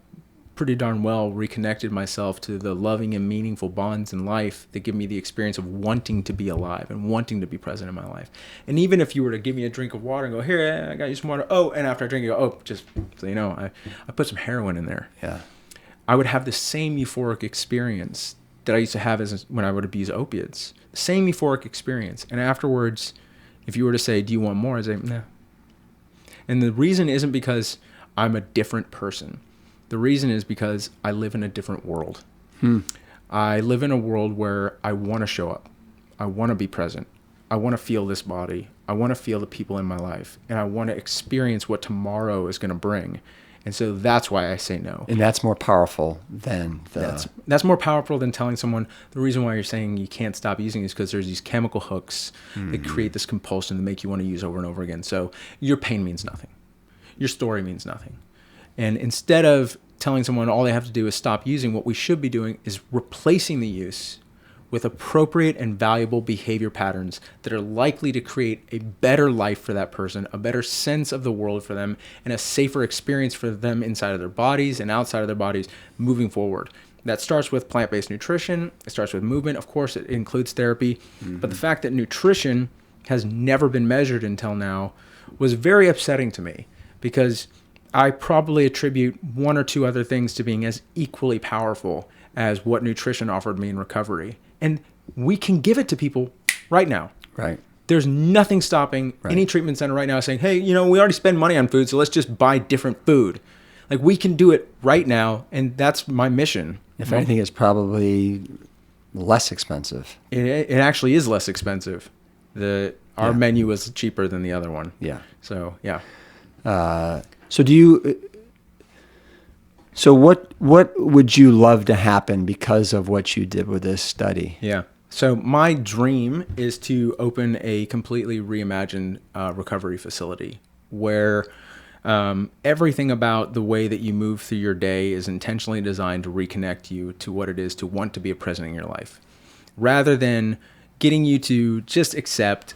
pretty darn well reconnected myself to the loving and meaningful bonds in life that give me the experience of wanting to be alive and wanting to be present in my life. And even if you were to give me a drink of water and go, here, I got you some water. Oh, and after I drink it, go, just so you know, I put some heroin in there. Yeah. I would have the same euphoric experience that I used to have when I would abuse opiates. The same euphoric experience. And afterwards, if you were to say, do you want more? I'd say, no. And the reason isn't because I'm a different person. The reason is because I live in a different world. I live in a world where I want to show up. I want to be present. I want to feel this body. I want to feel the people in my life. And I want to experience what tomorrow is going to bring. And so that's why I say no. And that's more powerful than That's more powerful than telling someone the reason why you're saying you can't stop using is because there's these chemical hooks that create this compulsion to make you want to use over and over again. So your pain means nothing. Your story means nothing. And instead of telling someone all they have to do is stop using, what we should be doing is replacing the use with appropriate and valuable behavior patterns that are likely to create a better life for that person, a better sense of the world for them, and a safer experience for them inside of their bodies and outside of their bodies moving forward. That starts with plant-based nutrition. It starts with movement. Of course, it includes therapy. But the fact that nutrition has never been measured until now was very upsetting to me, because I probably attribute one or two other things to being as equally powerful as what nutrition offered me in recovery. And we can give it to people right now. Right. There's nothing stopping any treatment center right now saying, hey, we already spend money on food, so let's just buy different food. Like, we can do it right now, and that's my mission. If anything, it's probably less expensive. It actually is less expensive. Our menu was cheaper than the other one. Yeah. So, yeah. So what would you love to happen because of what you did with this study? Yeah. So my dream is to open a completely reimagined recovery facility where everything about the way that you move through your day is intentionally designed to reconnect you to what it is to want to be a present in your life, rather than getting you to just accept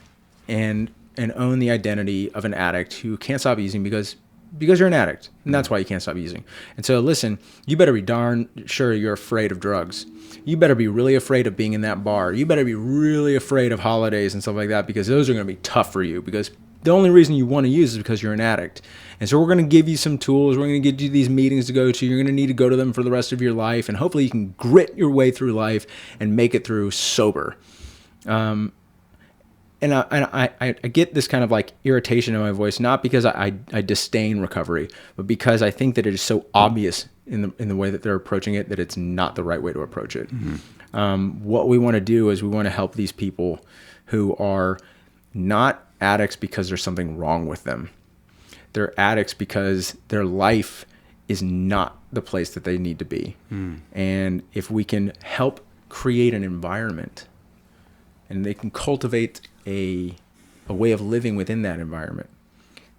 and own the identity of an addict who can't stop using because you're an addict, and that's why you can't stop using. And so, listen, you better be darn sure you're afraid of drugs. You better be really afraid of being in that bar. You better be really afraid of holidays and stuff like that, because those are going to be tough for you, because the only reason you want to use is because you're an addict. And so we're going to give you some tools. We're going to give you these meetings to go to. You're going to need to go to them for the rest of your life, and hopefully you can grit your way through life and make it through sober. And I get this kind of like irritation in my voice, not because I disdain recovery, but because I think that it is so obvious in the way that they're approaching it that it's not the right way to approach it. Mm-hmm. What we want to do is we want to help these people who are not addicts because there's something wrong with them. They're addicts because their life is not the place that they need to be. And if we can help create an environment, and they can cultivate a way of living within that environment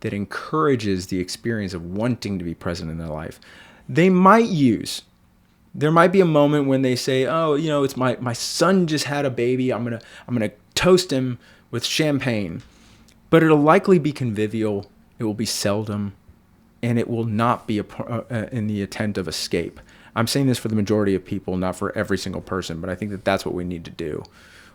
that encourages the experience of wanting to be present in their life. There might be a moment when they say, oh, it's my son just had a baby. I'm gonna toast him with champagne. But it'll likely be convivial. It will be seldom, and it will not be in the intent of escape. I'm saying this for the majority of people, not for every single person, but I think that that's what we need to do.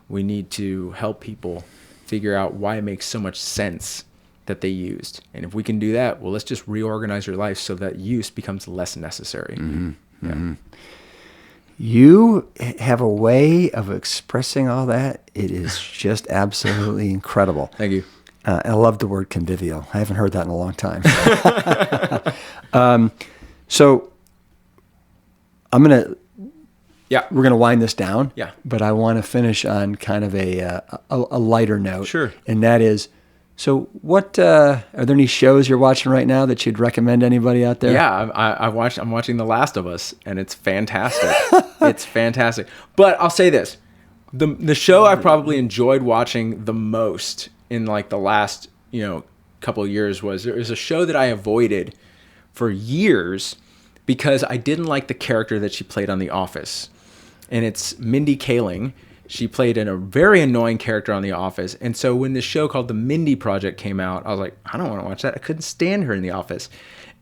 We need to help people figure out why it makes so much sense that they used. And if we can do that, well, let's just reorganize your life so that use becomes less necessary. Mm-hmm. Yeah. Mm-hmm. You have a way of expressing all that. It is just absolutely incredible. Thank you. I love the word convivial. I haven't heard that in a long time. So we're going to wind this down. Yeah. But I want to finish on kind of a lighter note. Sure. And that is, so what are there any shows you're watching right now that you'd recommend anybody out there? Yeah, I'm watching The Last of Us, and it's fantastic. It's fantastic. But I'll say this. The show I've probably enjoyed watching the most in like the last, couple of years was a show that I avoided for years because I didn't like the character that she played on The Office. And it's Mindy Kaling. She played a very annoying character on The Office. And so when this show called The Mindy Project came out, I was like, I don't want to watch that. I couldn't stand her in The Office.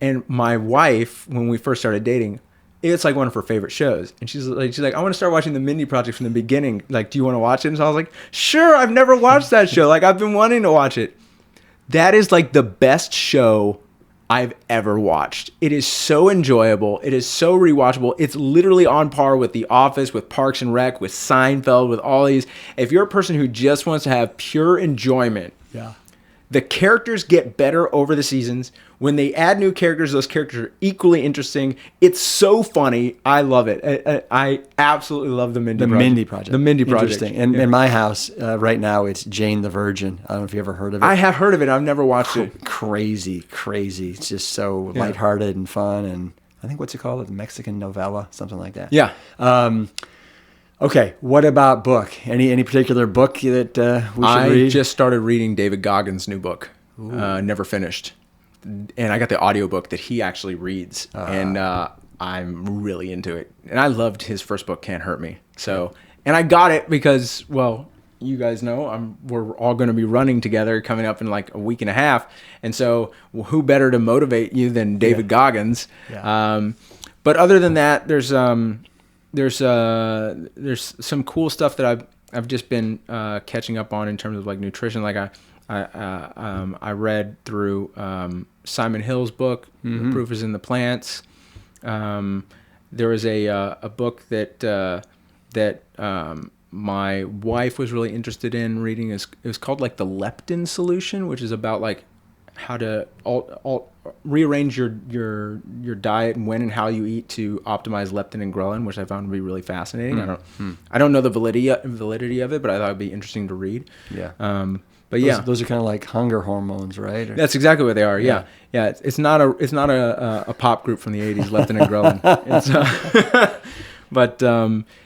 And my wife, when we first started dating, it's like one of her favorite shows. And she's like, I want to start watching The Mindy Project from the beginning. Like, do you want to watch it? And so I was like, sure, I've never watched that show. Like, I've been wanting to watch it. That is like the best show I've ever watched. It is so enjoyable. It is so rewatchable. It's literally on par with The Office, with Parks and Rec, with Seinfeld, with all these. If you're a person who just wants to have pure enjoyment, the characters get better over the seasons. When they add new characters, those characters are equally interesting. It's so funny. I love it. I absolutely love The Mindy Project. The Mindy Project. Interesting. And in my house right now, it's Jane the Virgin. I don't know if you ever heard of it. I have heard of it. I've never watched it. Crazy. It's just so lighthearted and fun. And I think, what's it called? A Mexican novella, something like that. Yeah. Okay, what about book? Any particular book that we should read? I just started reading David Goggins' new book, never finished. And I got the audiobook that he actually reads, and I'm really into it. And I loved his first book, Can't Hurt Me. So And I got it because, well, you guys know we're all going to be running together coming up in like a week and a half. And so who better to motivate you than David Goggins? Yeah. But other than that, there's some cool stuff that I've just been catching up on in terms of like nutrition. Like I read through Simon Hill's book, The Proof is in the Plants. There was a book that my wife was really interested in reading. It was called like the leptin solution, which is about like how to rearrange your diet and when and how you eat to optimize leptin and ghrelin, which I found to be really fascinating. I don't know the validity of it, but I thought it'd be interesting to read. Yeah. But yeah, those are kind of like hunger hormones, right? Or, that's exactly what they are. Yeah. It's not a pop group from the '80s, leptin and ghrelin. But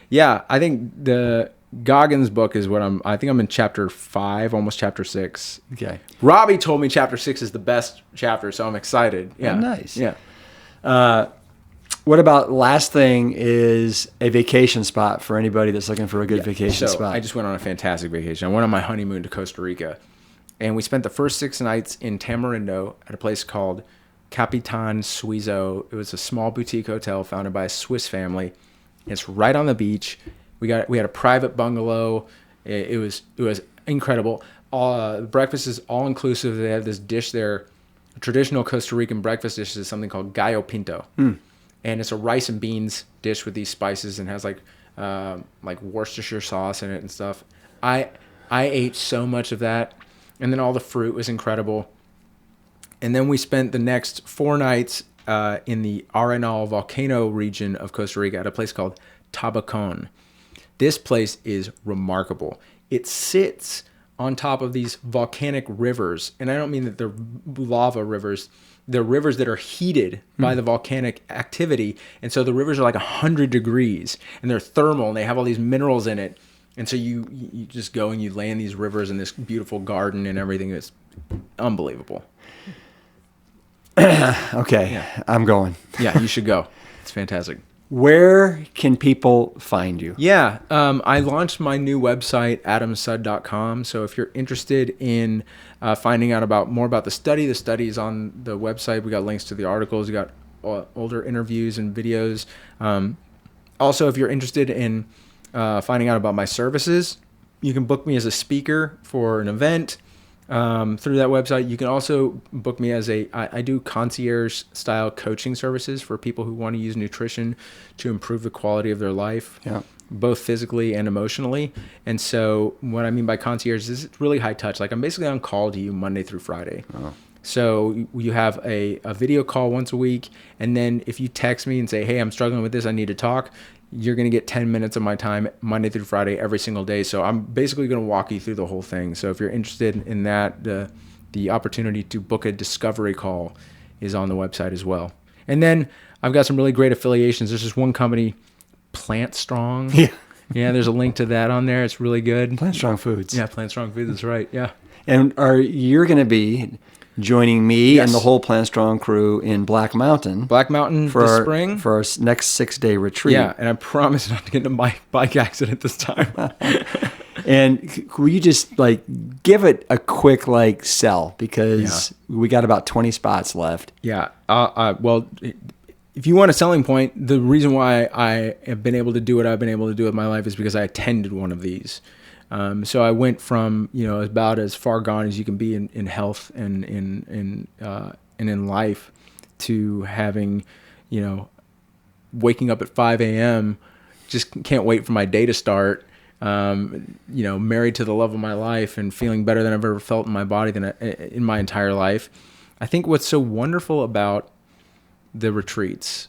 yeah, I think the Goggins book is what I think I'm in chapter 5, almost chapter 6. Okay. Robbie told me chapter 6 is the best chapter, so I'm excited. Yeah. Oh, nice. Yeah. What about last thing is a vacation spot for anybody that's looking for a good vacation spot? I just went on a fantastic vacation. I went on my honeymoon to Costa Rica, and we spent the first 6 nights in Tamarindo at a place called Capitan Suizo. It was a small boutique hotel founded by a Swiss family. It's right on the beach. We had a private bungalow. It was incredible. The breakfast is all inclusive. They have this dish there. A traditional Costa Rican breakfast dish is something called gallo pinto, and it's a rice and beans dish with these spices and has like Worcestershire sauce in it and stuff. I ate so much of that, and then all the fruit was incredible. And then we spent the next 4 nights in the Arenal volcano region of Costa Rica at a place called Tabacon. This place is remarkable. It sits on top of these volcanic rivers, and I don't mean that they're lava rivers. They're rivers that are heated by the volcanic activity, and so the rivers are like 100 degrees, and they're thermal, and they have all these minerals in it. And so you just go and you lay in these rivers in this beautiful garden and everything. It's unbelievable. Okay, yeah. I'm going. Yeah, you should go. It's fantastic. Where can people find you? Yeah, I launched my new website, adamsud.com. So if you're interested in finding out more about the study is on the website. We got links to the articles. We got older interviews and videos. Also, if you're interested in finding out about my services, you can book me as a speaker for an event. Through that website. You can also book me as I do concierge style coaching services for people who want to use nutrition to improve the quality of their life, both physically and emotionally. And so what I mean by concierge is it's really high touch. Like I'm basically on call to you Monday through Friday. Oh. So you have a video call once a week. And then if you text me and say, hey, I'm struggling with this, I need to talk, you're going to get 10 minutes of my time Monday through Friday every single day. So I'm basically going to walk you through the whole thing. So if you're interested in that, the opportunity to book a discovery call is on the website as well. And then I've got some really great affiliations. There's this one company, Plantstrong. Yeah, there's a link to that on there. It's really good. Plantstrong Foods. Yeah, Plantstrong Foods. That's right. Yeah. And you're going to be joining me and the whole Plantstrong crew in Black Mountain this spring for our next 6-day retreat. Yeah, and I promise not to get in a bike accident this time. And will you just like give it a quick sell, because we got about 20 spots left. Yeah. Well, if you want a selling point, the reason why I have been able to do what I've been able to do with my life is because I attended one of these. So I went from, about as far gone as you can be in health and in life to having, waking up at 5 a.m., just can't wait for my day to start, married to the love of my life and feeling better than I've ever felt in my body in my entire life. I think what's so wonderful about the retreats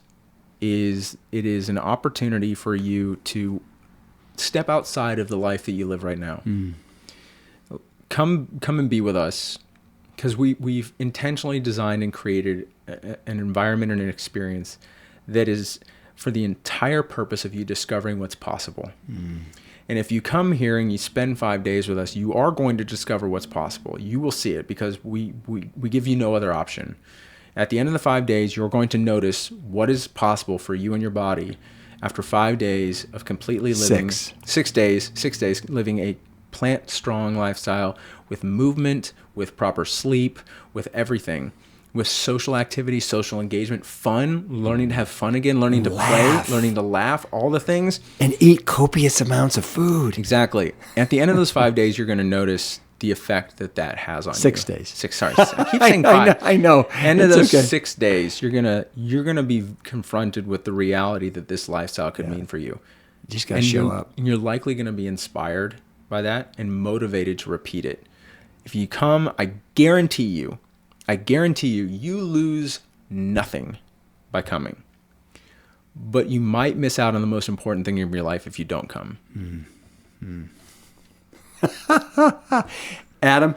is it is an opportunity for you to step outside of the life that you live right now. Come and be with us, because we've intentionally designed and created an environment and an experience that is for the entire purpose of you discovering what's possible. And if you come here and you spend 5 days with us, you are going to discover what's possible. You will see it, because we give you no other option. At the end of the 5 days, you're going to notice what is possible for you and your body after 5 days of completely living 6 days living a plant strong lifestyle with movement, with proper sleep, with everything, with social activity, social engagement, fun, learning to have fun again, learning to play, learning to laugh, all the things. And eat copious amounts of food. Exactly. At the end of those 5 days, you're going to notice the effect that has on you. 6 days. Sorry. I keep saying 5. I know. End of those 6 days, you're gonna be confronted with the reality that this lifestyle could mean for you. You just gotta show up. And you're likely gonna be inspired by that and motivated to repeat it. If you come, I guarantee you, you lose nothing by coming. But you might miss out on the most important thing in your life if you don't come. Adam,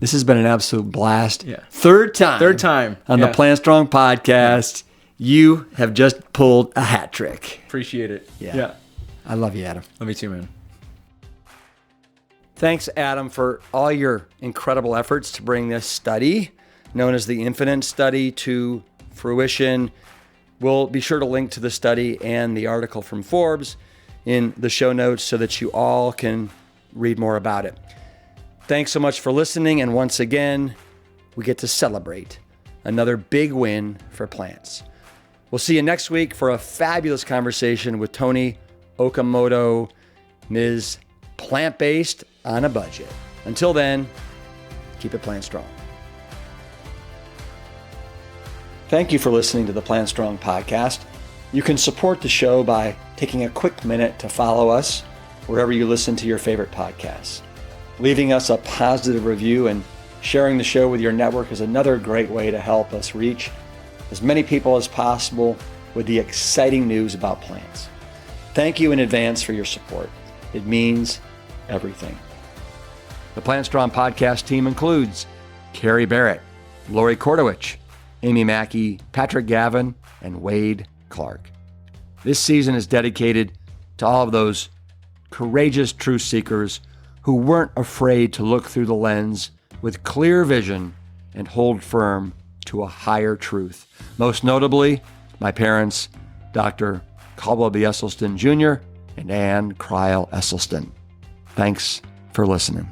this has been an absolute blast. Yeah. Third time on the Plantstrong podcast. You have just pulled a hat trick. Appreciate it. Yeah. I love you, Adam. Love you too, man. Thanks, Adam, for all your incredible efforts to bring this study, known as the Infinite Study, to fruition. We'll be sure to link to the study and the article from Forbes in the show notes so that you all can read more about it. Thanks so much for listening. And once again, we get to celebrate another big win for plants. We'll see you next week for a fabulous conversation with Tony Okamoto, Ms. Plant-Based on a Budget. Until then, keep it plant strong. Thank you for listening to the Plantstrong podcast. You can support the show by taking a quick minute to follow us wherever you listen to your favorite podcasts. Leaving us a positive review and sharing the show with your network is another great way to help us reach as many people as possible with the exciting news about plants. Thank you in advance for your support. It means everything. The Plantstrong podcast team includes Carrie Barrett, Lori Kordowich, Amy Mackey, Patrick Gavin, and Wade Clark. This season is dedicated to all of those courageous truth seekers who weren't afraid to look through the lens with clear vision and hold firm to a higher truth. Most notably, my parents, Dr. Caldwell B. Esselstyn Jr. and Ann Cryle Esselstyn. Thanks for listening.